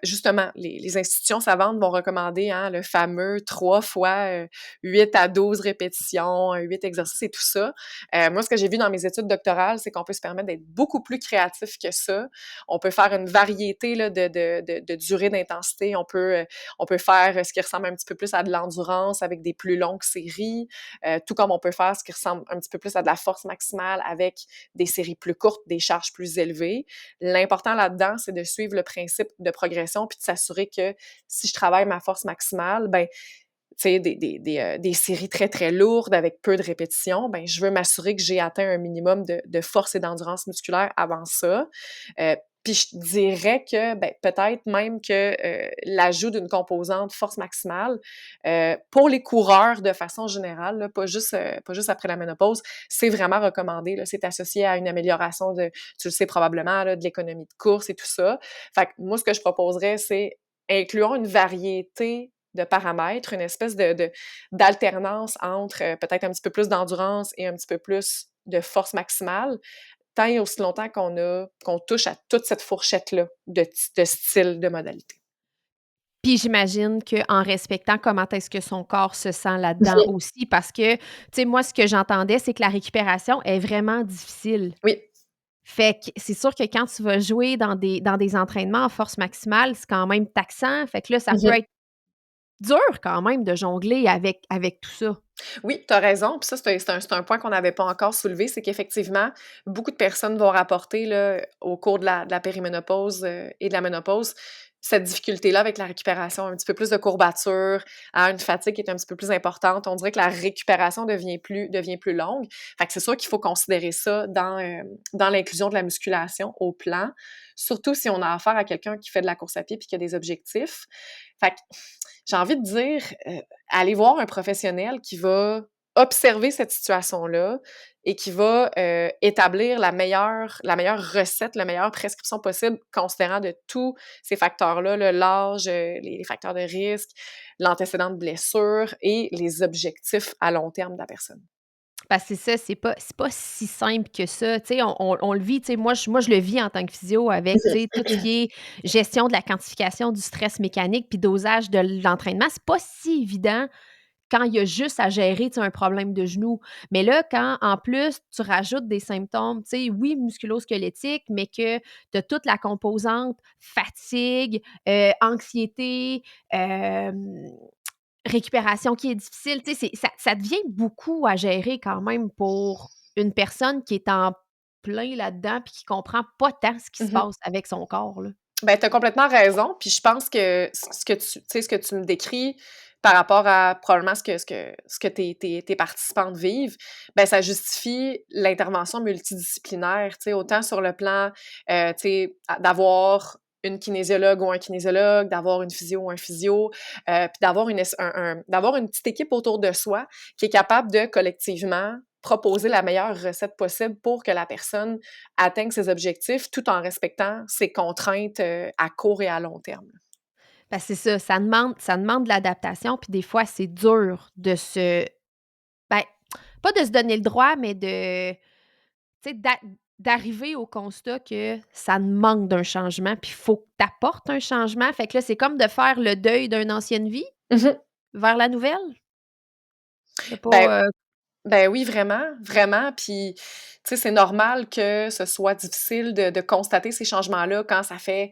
Justement, les institutions savantes vont recommander, hein, le fameux 3 fois 8 à 12 répétitions, 8 exercices et tout ça. Moi, ce que j'ai vu dans mes études doctorales, c'est qu'on peut se permettre d'être beaucoup plus créatif que ça. On peut faire une variété là, de durée d'intensité. On peut faire ce qui ressemble un petit peu plus à de l'endurance avec des plus longues séries, tout comme on peut faire ce qui ressemble un petit peu plus à de la force maximale avec des séries plus courtes, des charges plus élevées. L'important là-dedans, c'est de suivre le principe de progression puis de s'assurer que si je travaille ma force maximale, ben, tu sais, des séries très, très lourdes avec peu de répétitions, ben, je veux m'assurer que j'ai atteint un minimum de force et d'endurance musculaire avant ça. Puis je dirais que, ben, peut-être même que l'ajout d'une composante force maximale, pour les coureurs de façon générale, là, pas juste après la ménopause, c'est vraiment recommandé, là. C'est associé à une amélioration tu le sais probablement, là, de l'économie de course et tout ça. Fait que moi, ce que je proposerais, c'est incluons une variété de paramètres, une espèce d'alternance entre peut-être un petit peu plus d'endurance et un petit peu plus de force maximale, tant et aussi longtemps qu'on touche à toute cette fourchette-là de style, de modalité. Puis j'imagine qu'en respectant comment est-ce que son corps se sent là-dedans aussi parce que, tu sais, moi, ce que j'entendais, c'est que la récupération est vraiment difficile. Oui. Fait que c'est sûr que quand tu vas jouer dans des entraînements en force maximale, c'est quand même taxant. Fait que là, ça peut Mmh. être dur quand même de jongler avec tout ça. Oui, tu as raison. Puis ça, c'est un point qu'on n'avait pas encore soulevé, c'est qu'effectivement, beaucoup de personnes vont rapporter là, au cours de la périménopause et de la ménopause, cette difficulté-là avec la récupération, un petit peu plus de courbature, hein, une fatigue qui est un petit peu plus importante. On dirait que la récupération devient plus longue. Fait que c'est sûr qu'il faut considérer ça dans l'inclusion de la musculation au plan, surtout si on a affaire à quelqu'un qui fait de la course à pied puis qui a des objectifs. Fait que j'ai envie de dire, aller voir un professionnel qui va observer cette situation-là et qui va, établir la meilleure recette, la meilleure prescription possible considérant de tous ces facteurs-là, là, l'âge, les facteurs de risque, l'antécédent de blessure et les objectifs à long terme de la personne. Parce que c'est ça, c'est pas si simple que ça. Tu sais, on le vit, tu sais, moi je le vis en tant que physio avec, tu sais, tout ce qui est gestion de la quantification du stress mécanique puis dosage de l'entraînement. C'est pas si évident quand il y a juste à gérer, tu sais, un problème de genou. Mais là, quand en plus tu rajoutes des symptômes, tu sais, oui, musculo-squelettiques, mais que tu as toute la composante fatigue, anxiété, hem récupération qui est difficile, tu sais, ça devient beaucoup à gérer quand même pour une personne qui est en plein là-dedans puis qui comprend pas tant ce qui se Mmh. passe avec son corps, là. Ben, tu as complètement raison, puis je pense que ce que tu me décris par rapport à probablement ce que tes participantes vivent, ben, ça justifie l'intervention multidisciplinaire, tu sais, autant sur le plan, tu sais, d'avoir une kinésiologue ou un kinésiologue, d'avoir une physio ou un physio, puis d'avoir une petite équipe autour de soi qui est capable de collectivement proposer la meilleure recette possible pour que la personne atteigne ses objectifs tout en respectant ses contraintes, à court et à long terme. Parce que c'est ça, ça demande de l'adaptation puis des fois c'est dur de se ben, pas de se donner le droit, mais de tu sais, d'arriver au constat que ça manque d'un changement, puis il faut que tu apportes un changement. Fait que là, c'est comme de faire le deuil d'une ancienne vie Mmh. vers la nouvelle. De Ben pas, ben oui, vraiment, vraiment. Puis, tu sais, c'est normal que ce soit difficile de constater ces changements-là quand ça fait,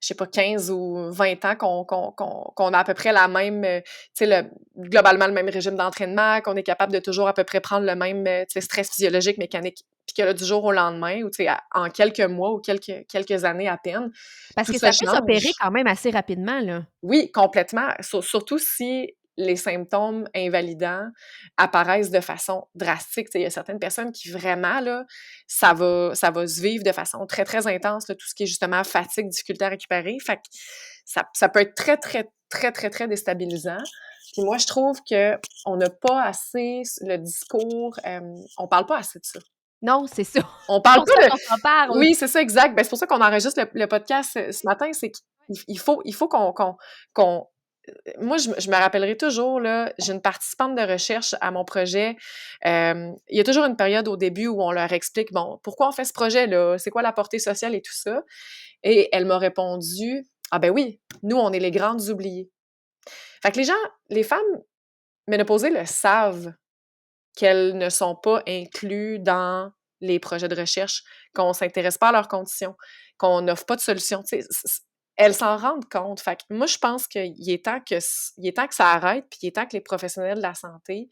je sais pas, 15 ou 20 ans qu'on a à peu près la même, tu sais, globalement le même régime d'entraînement, qu'on est capable de toujours à peu près prendre le même, tu sais, stress physiologique, mécanique, puis que là, du jour au lendemain ou tu sais, en quelques mois ou quelques années à peine, parce tout que ça ça peut s'opérer change. quand même assez rapidement, là. Oui, complètement. Surtout si les symptômes invalidants apparaissent de façon drastique. Tu sais, il y a certaines personnes qui vraiment, là, ça va se vivre de façon très, très intense, là, tout ce qui est justement fatigue, difficulté à récupérer. Fait que ça peut être très, très, très, très, très déstabilisant. Puis moi, je trouve que on n'a pas assez le discours, on parle pas assez de ça. Non, c'est ça. On C'est parle pour ça pas de qu'on s'en parle. oui, c'est ça, exact. Ben, c'est pour ça qu'on enregistre le podcast, ce matin, c'est qu'il faut qu'on moi, je me rappellerai toujours, là, j'ai une participante de recherche à mon projet. Il y a toujours une période au début où on leur explique, bon, pourquoi on fait ce projet-là? C'est quoi la portée sociale et tout ça? Et elle m'a répondu, ah ben oui, nous, on est les grandes oubliées. Fait que les femmes ménopausées le savent qu'elles ne sont pas incluses dans les projets de recherche, qu'on s'intéresse pas à leurs conditions, qu'on n'offre pas de solution. Tu sais, elles s'en rendent compte. Fait que moi, je pense qu'il est temps que ça arrête, puis il est temps que les professionnels de la santé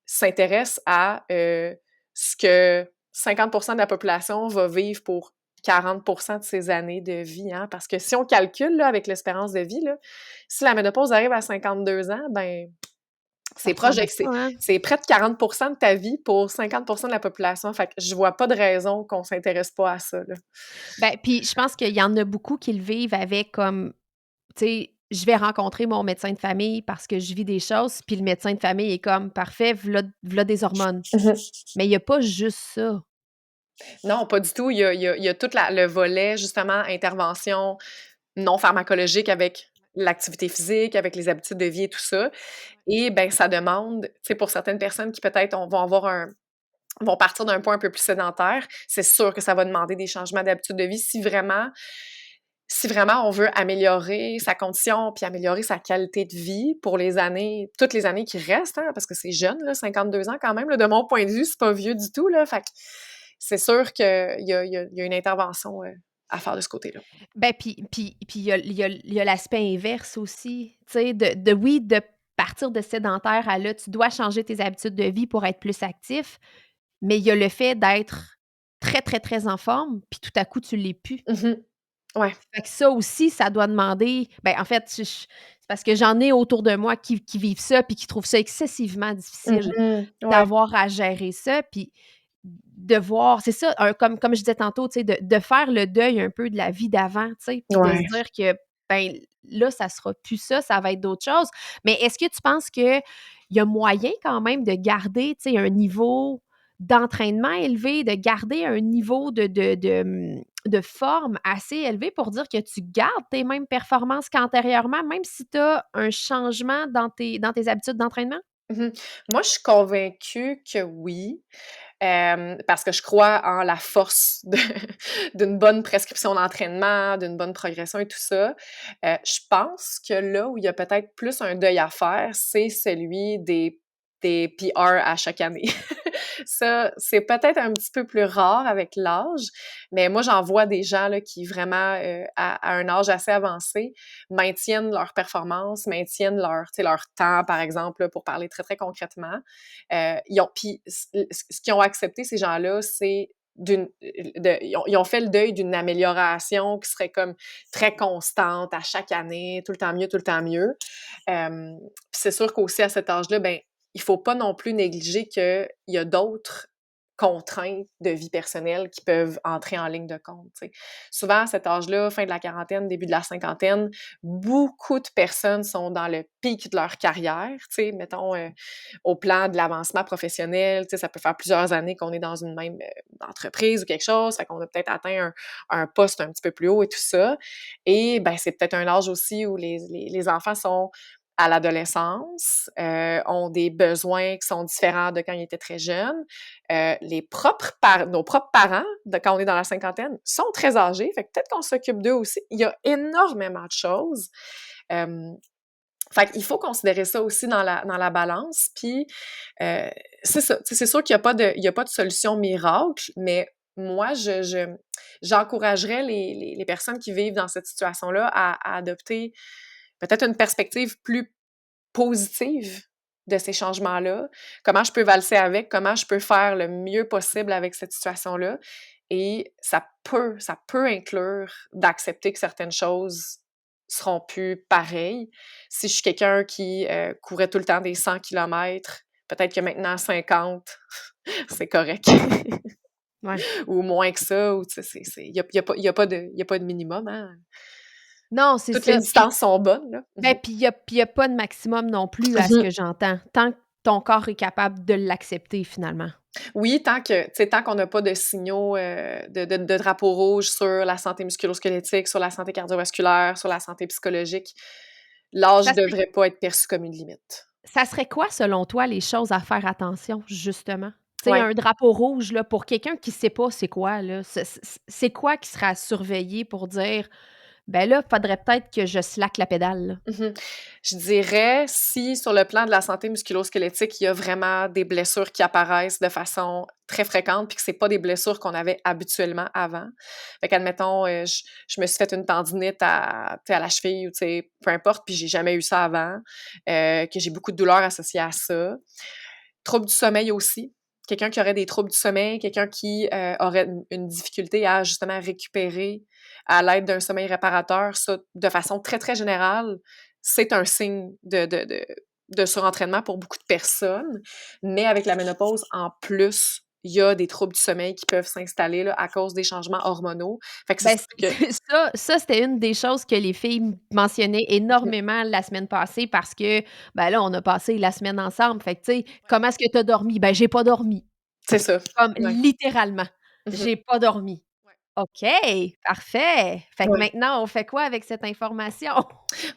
s'intéressent à ce que 50 de la population va vivre pour 40 de ses années de vie. Hein? Parce que si on calcule là, avec l'espérance de vie, là, si la ménopause arrive à 52 ans, ben Ça c'est proche ressemble de à ça, hein? c'est près de 40 de ta vie pour 50 de la population. Fait que je vois pas de raison qu'on s'intéresse pas à ça, là. Ben, puis je pense qu'il y en a beaucoup qui le vivent avec comme, tu sais, je vais rencontrer mon médecin de famille parce que je vis des choses, puis le médecin de famille est comme: «Parfait, v'là des hormones». Mmh. Mais il y a pas juste ça. Non, pas du tout. Il y a tout le volet, justement, intervention non pharmacologique avec l'activité physique, avec les habitudes de vie et tout ça. Et ben ça demande, tu sais, pour certaines personnes qui peut-être vont partir d'un point un peu plus sédentaire, c'est sûr que ça va demander des changements d'habitude de vie si vraiment on veut améliorer sa condition puis améliorer sa qualité de vie pour toutes les années qui restent, hein, parce que c'est jeune, là, 52 ans quand même, là, de mon point de vue, c'est pas vieux du tout, là. Fait que c'est sûr qu'il y a une intervention à faire de ce côté-là. Ben, puis il y a l'aspect inverse aussi, tu sais, oui, de partir de sédentaire à là, tu dois changer tes habitudes de vie pour être plus actif, mais il y a le fait d'être très, très, très en forme, puis tout à coup, tu l'es plus. Mhm. Ouais. Fait que ça aussi, ça doit demander ben, en fait, c'est parce que j'en ai autour de moi qui vivent ça, puis qui trouvent ça excessivement difficile Mhm. Ouais. d'avoir à gérer ça, puis de voir c'est ça, comme je disais tantôt, tu sais, de faire le deuil un peu de la vie d'avant, tu sais, puis de se Ouais. dire que, ben, là, ça sera plus ça, ça va être d'autres choses. Mais est-ce que tu penses qu'il y a moyen quand même de garder, tu sais, un niveau d'entraînement élevé, de garder un niveau de forme assez élevé pour dire que tu gardes tes mêmes performances qu'antérieurement, même si tu as un changement dans tes habitudes d'entraînement? Mhm. Moi, je suis convaincue que oui. Parce que je crois en la force d'une bonne prescription d'entraînement, d'une bonne progression et tout ça. Je pense que là où il y a peut-être plus un deuil à faire, c'est celui des PR à chaque année. Ça, c'est peut-être un petit peu plus rare avec l'âge, mais moi, j'en vois des gens là, qui vraiment, à un âge assez avancé, maintiennent leur performance, maintiennent tu sais, leur temps, par exemple, là, pour parler très, très concrètement. Puis ce qu'ils ont accepté, ces gens-là, c'est ils ont fait le deuil d'une amélioration qui serait comme très constante à chaque année, tout le temps mieux, tout le temps mieux. Puis c'est sûr qu'aussi à cet âge-là, ben, il faut pas non plus négliger qu'il y a d'autres contraintes de vie personnelle qui peuvent entrer en ligne de compte, tu sais. Souvent, à cet âge-là, fin de la quarantaine, début de la cinquantaine, beaucoup de personnes sont dans le pic de leur carrière, tu sais, mettons, au plan de l'avancement professionnel, tu sais, ça peut faire plusieurs années qu'on est dans une même, entreprise ou quelque chose, fait qu'on a peut-être atteint un poste un petit peu plus haut et tout ça et ben, c'est peut-être un âge aussi où les enfants sont à l'adolescence, ont des besoins qui sont différents de quand ils étaient très jeunes. Nos propres parents, de quand on est dans la cinquantaine, sont très âgés, fait que peut-être qu'on s'occupe d'eux aussi. Il y a énormément de choses. Hem, Fait qu'il faut considérer ça aussi dans la balance, puis c'est ça. Tu sais, c'est sûr qu'il y a pas de solution miracle, mais moi, j'encouragerais les personnes qui vivent dans cette situation-là à adopter peut-être une perspective plus positive de ces changements-là. Comment je peux valser avec, comment je peux faire le mieux possible avec cette situation-là. Et ça peut inclure d'accepter que certaines choses seront plus pareilles. Si je suis quelqu'un qui courait tout le temps des 100 kilomètres, peut-être que maintenant 50, c'est correct. Ouais. Ou moins que ça, ou tu sais, il y a pas de minimum, hein. Non, c'est Toutes les ça. Puis distances sont bonnes, là. ben, puis il y a pas de maximum non plus à ce Mhm. que j'entends, tant que ton corps est capable de l'accepter finalement. Oui, tant qu'on n'a pas de signaux, de drapeau rouge sur la santé musculo-squelettique, sur la santé cardiovasculaire, sur la santé psychologique, l'âge Ça serait devrait pas être perçu comme une limite. ça serait quoi selon toi les choses à faire attention justement? Tu sais, Ouais. un drapeau rouge là, pour quelqu'un qui sait pas c'est quoi là, c'est quoi qui sera à surveiller pour dire: «Ben là, faudrait peut-être que je slack la pédale là»? Mmh. Je dirais, si sur le plan de la santé musculo-squelettique, il y a vraiment des blessures qui apparaissent de façon très fréquente, puis que c'est pas des blessures qu'on avait habituellement avant. Fait qu'admettons, je me suis fait une tendinite à tu sais, à la cheville ou tu sais, peu importe, puis j'ai jamais eu ça avant, que j'ai beaucoup de douleurs associées à ça. Troubles du sommeil aussi. Quelqu'un qui aurait des troubles du sommeil, quelqu'un qui, aurait une difficulté à justement récupérer à l'aide d'un sommeil réparateur, ça, de façon très, très générale, c'est un signe de surentraînement pour beaucoup de personnes. Mais avec la ménopause, en plus, il y a des troubles du sommeil qui peuvent s'installer là, à cause des changements hormonaux. Fait que c'est Ben, sûr que c'est ça, c'était une des choses que les filles mentionnaient énormément la semaine passée parce que, ben, là, on a passé la semaine ensemble. Fait que, tu sais: «Comment est-ce que tu as dormi?» «Ben, j'ai pas dormi». c'est ça. Comme Ouais. littéralement, Mmh. j'ai pas dormi. Ouais. OK, parfait. Fait que Ouais. maintenant, on fait quoi avec cette information?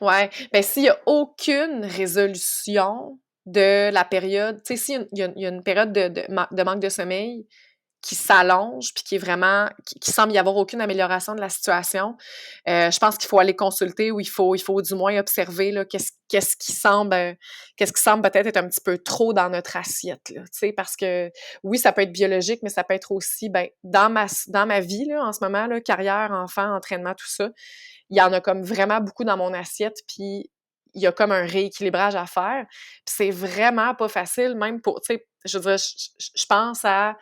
Ouais, ben, s'il y a aucune résolution de la période, tu sais, s'il y a une période de manque de sommeil qui s'allonge, puis qui est vraiment qui semble y avoir aucune amélioration de la situation, je pense qu'il faut aller consulter ou il faut du moins observer, là, qu'est-ce qui semble peut-être être un petit peu trop dans notre assiette, là, tu sais? Parce que oui, ça peut être biologique, mais ça peut être aussi, ben, dans ma vie, là, en ce moment, là, carrière, enfant, entraînement, tout ça, il y en a comme vraiment beaucoup dans mon assiette, puis il y a comme un rééquilibrage à faire. Puis c'est vraiment pas facile, même pour, tu sais, je veux dire, je pense à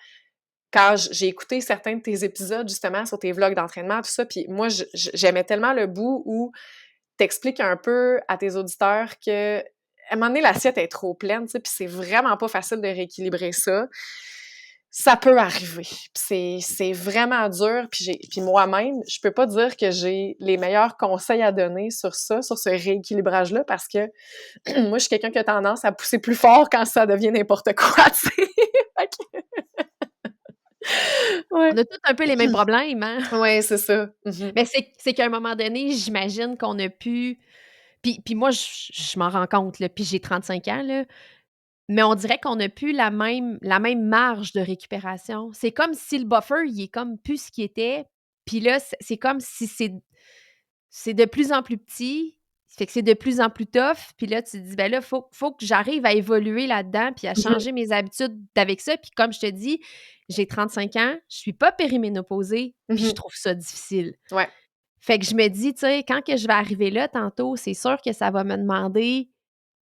quand j'ai écouté certains de tes épisodes, justement, sur tes vlogs d'entraînement, tout ça, puis moi, j'aimais tellement le bout où t'expliques un peu à tes auditeurs que, à un moment donné, l'assiette est trop pleine, tu sais, puis c'est vraiment pas facile de rééquilibrer ça. Ça peut arriver. Puis c'est vraiment dur. Puis moi-même, je peux pas dire que j'ai les meilleurs conseils à donner sur ça, sur ce rééquilibrage-là, parce que moi, je suis quelqu'un qui a tendance à pousser plus fort quand ça devient n'importe quoi, tu sais. Fait que On ouais. a tous un peu les mêmes problèmes, hein? Ouais, c'est ça. Mmh. Mais c'est qu'à un moment donné, j'imagine qu'on a pu puis moi, je m'en rends compte, là, puis j'ai 35 ans, là, mais on dirait qu'on a plus la même marge de récupération. C'est comme si le buffer, il est comme plus ce qu'il était, puis là, c'est comme si c'est de plus en plus petit, ça fait que c'est de plus en plus tough, puis là, tu te dis: «Ben là, faut que j'arrive à évoluer là-dedans, puis à Mmh mh. changer mes habitudes avec ça», puis comme je te dis, j'ai 35 ans, je suis pas périménopausée, puis je Mmh. trouve ça difficile. Ouais. Fait que je me dis, tu sais, quand que je vais arriver là tantôt, c'est sûr que ça va me demander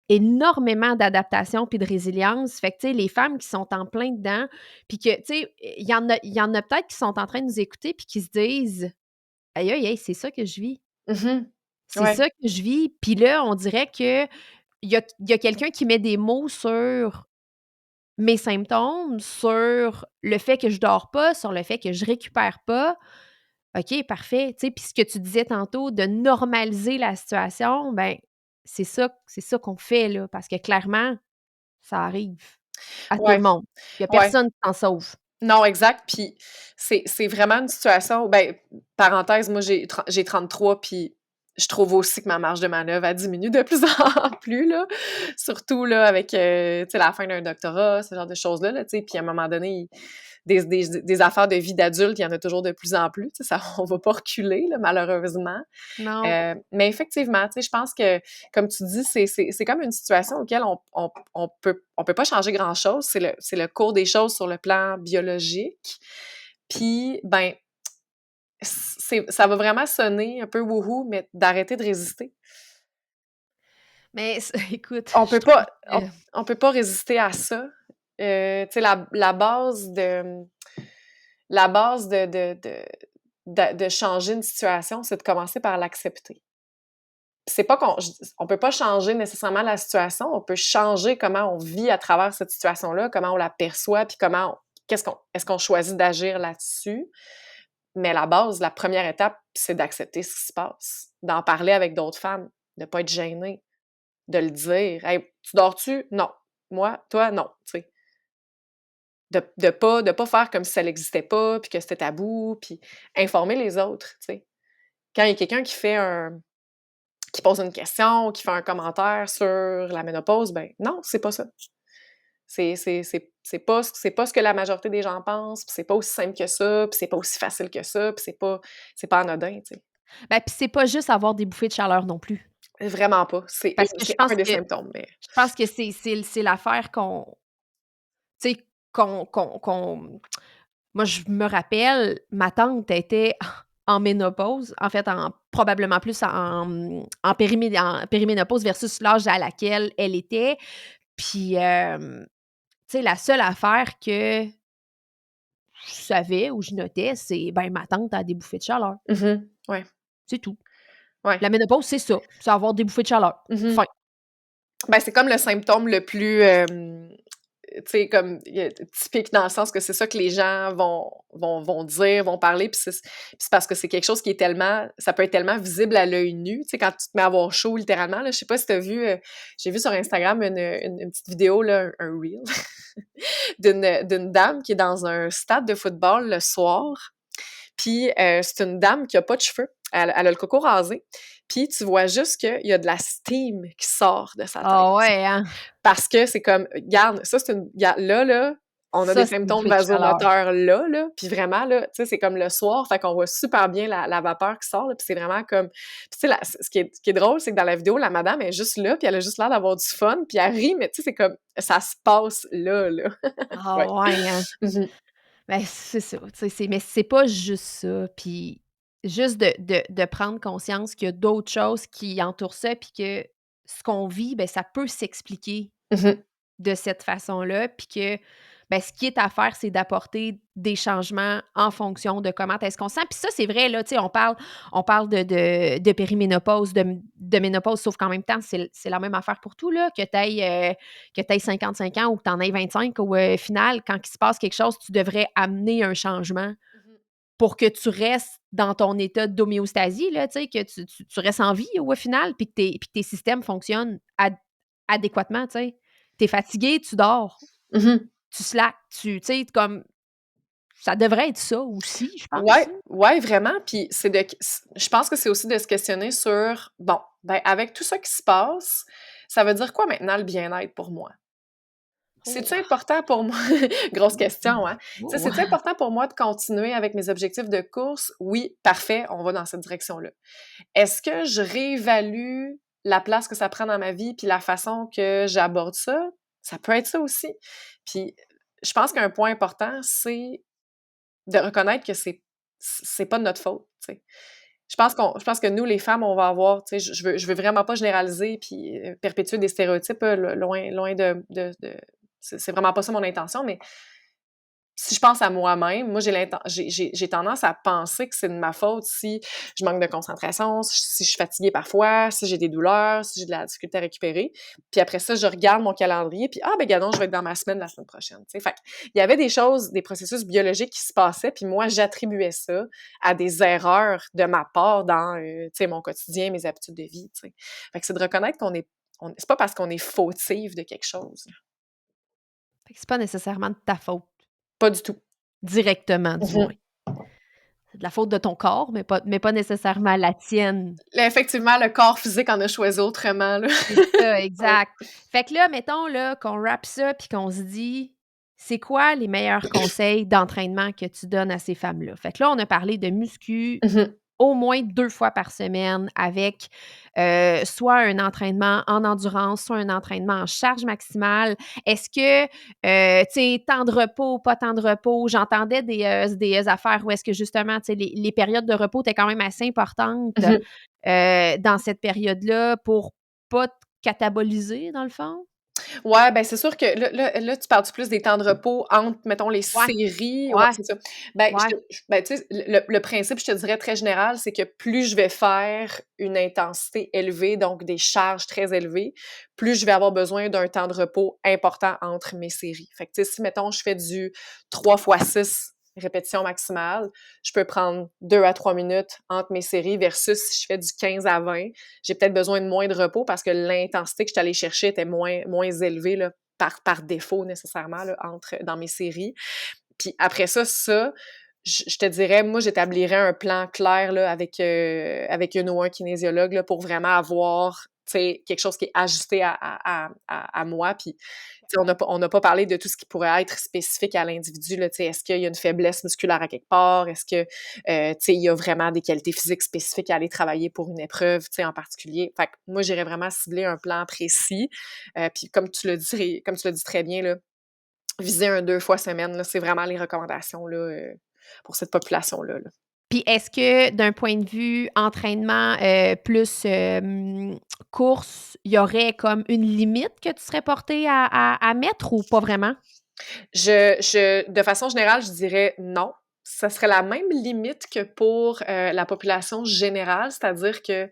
énormément d'adaptation puis de résilience. Fait que, tu sais, les femmes qui sont en plein dedans, puis que, tu sais, il y en a peut-être qui sont en train de nous écouter puis qui se disent: «Aïe, aïe, aïe, c'est ça que je vis. Mmh. C'est Ouais. ça que je vis». Puis là, on dirait que il y a quelqu'un qui met des mots sur mes symptômes, sur le fait que je dors pas, sur le fait que je récupère pas. OK, parfait. Tu sais, puis ce que tu disais tantôt de normaliser la situation, ben, c'est ça qu'on fait là, parce que clairement, ça arrive à tout le Ouais. monde. Il y a Ouais. personne qui s'en sauve. Non, exact, puis c'est vraiment une situation, ben, parenthèse, moi j'ai 33, puis je trouve aussi que ma marge de manœuvre, elle diminue de plus en plus, là. Surtout, là, avec, tu sais, la fin d'un doctorat, ce genre de choses-là, là, tu sais. Puis à un moment donné, des affaires de vie d'adulte, il y en a toujours de plus en plus, tu sais, ça on va pas reculer, là, malheureusement. Non. Mais effectivement, tu sais, je pense que, comme tu dis, c'est comme une situation auquel on peut pas changer grand-chose. C'est le cours des choses sur le plan biologique. Puis, ben, ça va vraiment sonner un peu wouhou, mais d'arrêter de résister. Mais écoute, On je peut trouve pas que on peut pas résister à ça. Tu sais, la base de changer une situation, c'est de commencer par l'accepter. C'est pas on peut pas changer nécessairement la situation, on peut changer comment on vit à travers cette situation-là, comment on la perçoit, puis est-ce qu'on choisit d'agir là-dessus. Mais la base, la première étape, c'est d'accepter ce qui se passe, d'en parler avec d'autres femmes, de pas être gêné, de le dire. Hey, tu dors-tu? Non. Moi, toi, non. Tu sais. De pas faire comme si ça n'existait pas, puis que c'était tabou, puis informer les autres. Tu sais. Quand il y a quelqu'un qui pose une question, qui fait un commentaire sur la ménopause, ben non, c'est pas ça. C'est pas ce que la majorité des gens pensent, puis c'est pas aussi simple que ça, puis c'est pas aussi facile que ça, puis c'est pas anodin, tu sais. ben, puis c'est pas juste avoir des bouffées de chaleur non plus. Vraiment pas. Parce que C'est un des symptômes, mais je pense que c'est l'affaire qu'on tu sais, qu'on moi, je me rappelle, ma tante était en ménopause, en fait, probablement plus en périménopause versus l'âge à laquelle elle était. Puis, tu sais, la seule affaire que je savais ou je notais, c'est, ben, ma tante a des bouffées de chaleur. Ouais, C'est tout. ouais. La ménopause, c'est ça, c'est avoir des bouffées de chaleur. Mmh. Fin. Ben, c'est comme le symptôme le plus, tu sais, comme typique dans le sens que c'est ça que les gens vont dire, vont parler, puis c'est parce que c'est quelque chose qui est tellement ça peut être tellement visible à l'œil nu, tu sais, quand tu te mets à avoir chaud littéralement, là. Je sais pas si tu as vu, j'ai vu sur Instagram une petite vidéo, là, un reel d'une dame qui est dans un stade de football le soir. Puis c'est une dame qui a pas de cheveux. Elle a le coco rasé. Puis tu vois juste qu'il y a de la steam qui sort de sa tête. Ah ouais, hein? Parce que c'est comme, regarde, ça c'est une, là, on a des Ça, c'est une symptômes bouffée de chaleur. vasomoteurs là, puis vraiment, là, tu sais, c'est comme le soir, fait qu'on voit super bien la vapeur qui sort, là, puis c'est vraiment comme, puis tu sais, ce qui est drôle, c'est que dans la vidéo, la madame est juste là, puis elle a juste l'air d'avoir du fun, puis elle rit, mais tu sais, c'est comme, ça se passe là, là. Ah Ouais. ouais, hein? Mhm. Ben, c'est ça, tu sais, mais c'est pas juste ça, puis juste de prendre conscience qu'il y a d'autres choses qui entourent ça, puis que ce qu'on vit, ben, ça peut s'expliquer Mhm. de cette façon-là, puis que, ben, ce qui est à faire, c'est d'apporter des changements en fonction de comment est-ce qu'on se sent. Puis ça, c'est vrai, là, tu sais, on parle de périménopause, de ménopause, sauf qu'en même temps, c'est la même affaire pour tout, là, que tu aies 55 ans ou que tu en aies 25, au final, quand il se passe quelque chose, tu devrais amener un changement Mhm. pour que tu restes dans ton état d'homéostasie, là, tu sais, que tu restes en vie au final, puis que tes systèmes fonctionnent adéquatement, tu sais. Tu es fatigué, tu dors, Mhm. tu slacks, tu sais, comme ça devrait être ça aussi, je pense, Ouais, là. ouais, vraiment. Puis je pense que c'est aussi de se questionner sur, bon, ben avec tout ça qui se passe, ça veut dire quoi maintenant le bien-être pour moi? C'est-tu Oh, important pour moi? Grosse question, hein? Tu sais, oh. c'est-tu important pour moi de continuer avec mes objectifs de course? Oui, parfait, on va dans cette direction-là. Est-ce que je réévalue la place que ça prend dans ma vie puis la façon que j'aborde ça? Ça peut être ça aussi. Puis je pense qu'un point important, c'est de reconnaître que c'est pas de notre faute, tu sais. Je pense que nous, les femmes, on va avoir, tu sais, je veux vraiment pas généraliser puis perpétuer des stéréotypes, loin c'est vraiment pas ça mon intention, mais si je pense à moi-même, moi, j'ai tendance à penser que c'est de ma faute si je manque de concentration, si je suis fatiguée parfois, si j'ai des douleurs, si j'ai de la difficulté à récupérer. Puis après ça, je regarde mon calendrier, puis ben gadon, je vais être dans ma semaine la semaine prochaine. Tu sais, fait il y avait des choses, des processus biologiques qui se passaient, puis moi, j'attribuais ça à des erreurs de ma part dans, tu sais, mon quotidien, mes habitudes de vie. Tu sais, fait que c'est de reconnaître c'est pas parce qu'on est fautif de quelque chose, Fait que c'est pas nécessairement de ta faute, pas du tout. directement du moins. Mhm. de la faute de ton corps, mais pas nécessairement la tienne. Là, effectivement, le corps physique en a choisi autrement, là. C'est ça, Oui. exact. Fait que là, mettons là, qu'on wrap ça puis qu'on se dit, c'est quoi les meilleurs conseils d'entraînement que tu donnes à ces femmes-là? Fait que là, on a parlé de muscu Mmh. au moins 2 fois par semaine avec, soit un entraînement en endurance, soit un entraînement en charge maximale. Est-ce que, tu sais, temps de repos, pas temps de repos? J'entendais des affaires où est-ce que justement, tu sais, les périodes de repos étaient quand même assez importantes, Mmh. dans cette période-là pour pas te cataboliser, dans le fond? Ouais, ben, c'est sûr que là, tu parles-tu plus des temps de repos entre, mettons, les Ouais, séries? Ouais, ouais, c'est ça. Ben, ouais. ben, tu sais, le principe, je te dirais très général, c'est que plus je vais faire une intensité élevée, donc des charges très élevées, plus je vais avoir besoin d'un temps de repos important entre mes séries. Fait que, tu sais, si, mettons, je fais du 3 fois 6 répétitions maximales, je peux prendre 2 à 3 minutes entre mes séries versus si je fais du 15 à 20, j'ai peut-être besoin de moins de repos parce que l'intensité que je suis allée chercher était moins élevée là, par défaut nécessairement là, dans mes séries. Puis après ça, je te dirais, moi, j'établirais un plan clair là, avec une ou un kinésiologue là, pour vraiment avoir quelque chose qui est ajusté à moi. Puis on n'a pas parlé de tout ce qui pourrait être spécifique à l'individu. Là, est-ce qu'il y a une faiblesse musculaire à quelque part? Est-ce que il y a vraiment des qualités physiques spécifiques à aller travailler pour une épreuve en particulier? Fait que moi, j'irais vraiment cibler un plan précis. Puis comme tu l'as dit très bien, là, viser un 2 fois semaine, là, c'est vraiment les recommandations là, pour cette population-là. Là. Puis est-ce que d'un point de vue entraînement, plus, course, il y aurait comme une limite que tu serais portée à mettre ou pas vraiment? De façon générale, je dirais non. Ça serait la même limite que pour la population générale, c'est-à-dire que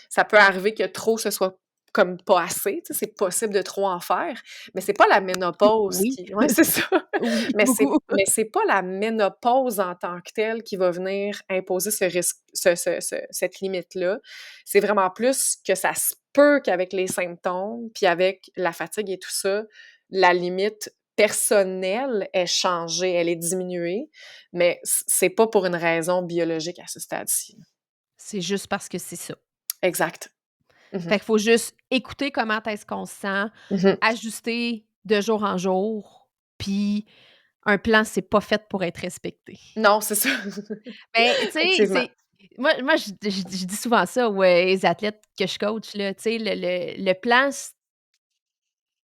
ça peut arriver que trop ce soit comme pas assez, tu sais, c'est possible de trop en faire, mais c'est pas la ménopause Oui, qui ouais, c'est ça, oui, mais beaucoup. c'est pas la ménopause en tant que telle qui va venir imposer ce risque cette limite-là. C'est vraiment plus que ça se peut qu'avec les symptômes, puis avec la fatigue et tout ça, la limite personnelle est changée, elle est diminuée, mais c'est pas pour une raison biologique à ce stade-ci. C'est juste parce que c'est ça. Exact. Mmh. Fait qu'il faut juste écouter comment est-ce qu'on se sent, Mmh. ajuster de jour en jour, puis un plan, c'est pas fait pour être respecté. Non, c'est ça. Ben, tu sais, Effectivement. moi je dis souvent ça aux, athlètes que je coach là, tu sais, le plan, c'est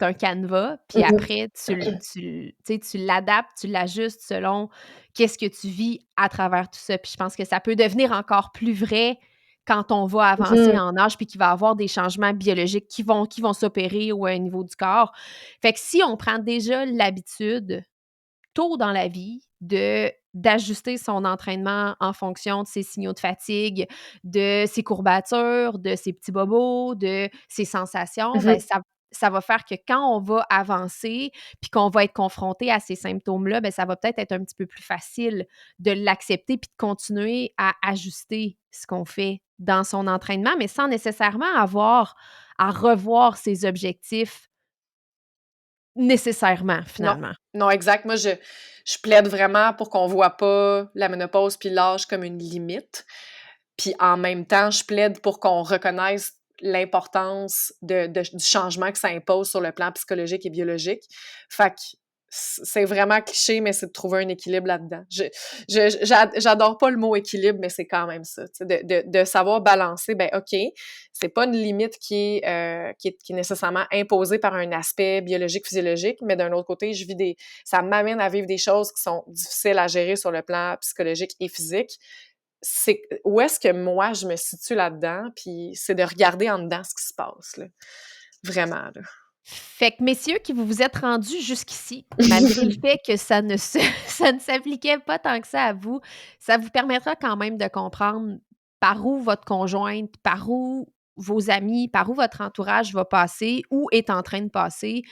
un canevas, puis Mmh après tu sais, tu l'adaptes, tu l'ajustes selon qu'est-ce que tu vis à travers tout ça. Puis je pense que ça peut devenir encore plus vrai quand on va avancer mh. en âge, puis qu'il va y avoir des changements biologiques qui vont s'opérer au niveau du corps. Fait que si on prend déjà l'habitude tôt dans la vie d'ajuster son entraînement en fonction de ses signaux de fatigue, de ses courbatures, de ses petits bobos, de ses sensations, ben Mmh. ça va faire que quand on va avancer, puis qu'on va être confronté à ces symptômes-là, ben ça va peut-être être un petit peu plus facile de l'accepter puis de continuer à ajuster ce qu'on fait dans son entraînement, mais sans nécessairement avoir à revoir ses objectifs nécessairement, Non, finalement. non, exact. Moi, je plaide vraiment pour qu'on voit pas la ménopause puis l'âge comme une limite. Puis en même temps, je plaide pour qu'on reconnaisse l'importance du changement que ça impose sur le plan psychologique et biologique. Fait que c'est vraiment cliché, mais c'est de trouver un équilibre là-dedans. J'adore pas le mot équilibre, mais c'est quand même ça. Tu sais, de savoir balancer, ben OK, c'est pas une limite qui est nécessairement imposée par un aspect biologique, physiologique, mais d'un autre côté, ça m'amène à vivre des choses qui sont difficiles à gérer sur le plan psychologique et physique. C'est où est-ce que moi je me situe là-dedans, puis c'est de regarder en dedans ce qui se passe, là. Vraiment, là. Fait que messieurs qui vous vous êtes rendus jusqu'ici, malgré le fait que ça ne se ça ne s'appliquait pas tant que ça à vous, ça vous permettra quand même de comprendre par où votre conjointe, par où vos amis, par où votre entourage va passer ou est en train de passer,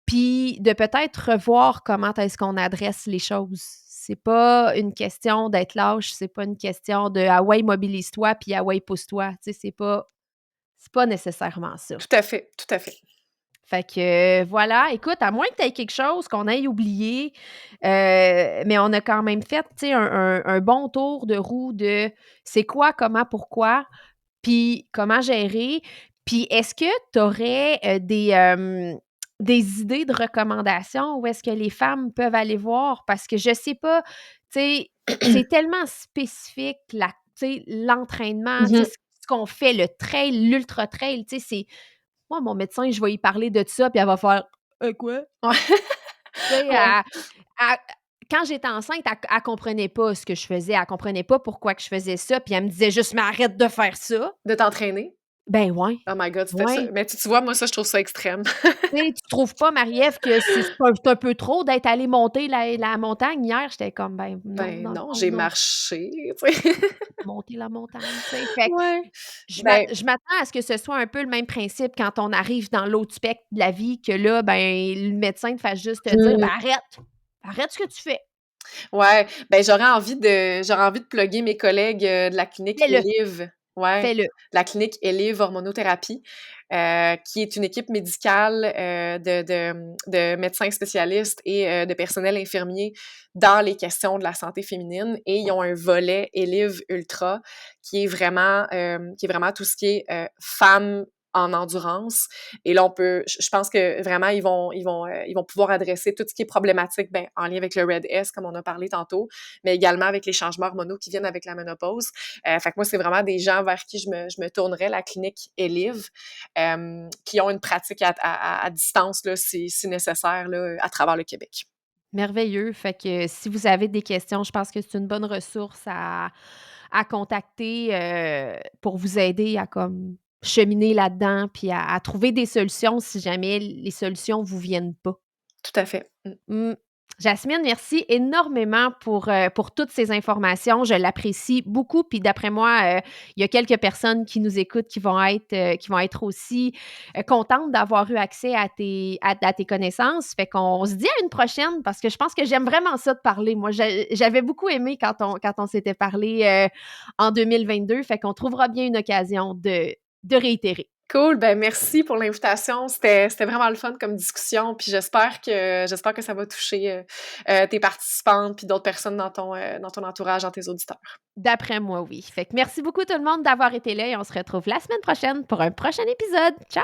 puis de peut-être revoir comment est-ce qu'on adresse les choses. C'est pas une question d'être lâche, c'est pas une question de: «Ah ouais, mobilise-toi, puis ah ouais, pousse-toi». Tu sais, c'est pas nécessairement ça. Tout à fait, tout à fait. Fait que, voilà, écoute, à moins que tu aies quelque chose qu'on ait oublié, mais on a quand même fait, tu sais, un bon tour de roue de c'est quoi, comment, pourquoi, puis comment gérer. Puis est-ce que tu aurais, des idées de recommandations où est-ce que les femmes peuvent aller voir? Parce que je sais pas, tu sais, c'est tellement spécifique tu sais, l'entraînement, tu sais, Mmh. ce qu'on fait, le trail, l'ultra trail, tu sais, c'est moi, mon médecin, je vais y parler de ça, puis elle va faire: Quoi?» Ouais. Tu sais, Ouais. elle quand j'étais enceinte, elle comprenait pas ce que je faisais, elle comprenait pas pourquoi que je faisais ça, puis elle me disait juste: «Mais arrête de faire ça!» De t'entraîner? Ben ouais, Oh my god, c'était ça. ouais. Mais tu vois, moi, ça, je trouve ça extrême. Tu sais, tu trouves pas, Marie-Ève, que c'est un peu trop d'être allée monter la montagne hier? J'étais comme: «Ben non, Ben dans le non, fond, j'ai non, marché, tu sais. monter la montagne», tu sais? Fait que Ouais. Ben je m'attends à ce que ce soit un peu le même principe quand on arrive dans l'autre spectre de la vie, que là, ben, le médecin te fasse juste te dire: «Ben mmh. arrête, arrête ce que tu fais, Ouais, ben, j'aurais envie de plugger mes collègues, de la clinique fais-le, Elive. Ouais, fais-le». la clinique Elive Hormonothérapie, qui est une équipe médicale, de médecins spécialistes et de personnel infirmier dans les questions de la santé féminine et ils ont un volet Elive Ultra qui est vraiment tout ce qui est, femmes en endurance et là, on peut je pense que vraiment ils vont pouvoir adresser tout ce qui est problématique, ben, en lien avec le RED-S comme on a parlé tantôt, mais également avec les changements hormonaux qui viennent avec la ménopause. Fait que moi, c'est vraiment des gens vers qui je me tournerais, la clinique Elive, qui ont une pratique à distance là, si nécessaire là, à travers le Québec. Merveilleux. Fait que si vous avez des questions, je pense que c'est une bonne ressource à contacter, pour vous aider à comme cheminer là-dedans, puis à trouver des solutions si jamais les solutions vous viennent pas. Tout à fait. Mmh. Mmh. Jasmine, merci énormément pour toutes ces informations. Je l'apprécie beaucoup, puis d'après moi, il y a quelques personnes qui nous écoutent qui vont être aussi, contentes d'avoir eu accès à tes connaissances. Fait qu'on se dit à une prochaine parce que je pense que j'aime vraiment ça de parler. Moi, j'avais beaucoup aimé quand on s'était parlé, en 2022. Fait qu'on trouvera bien une occasion de réitérer. Cool, ben merci pour l'invitation. C'était vraiment le fun comme discussion, puis j'espère que ça va toucher, tes participantes puis d'autres personnes dans ton entourage, dans tes auditeurs. D'après moi, oui. Fait que merci beaucoup tout le monde d'avoir été là et on se retrouve la semaine prochaine pour un prochain épisode. Ciao!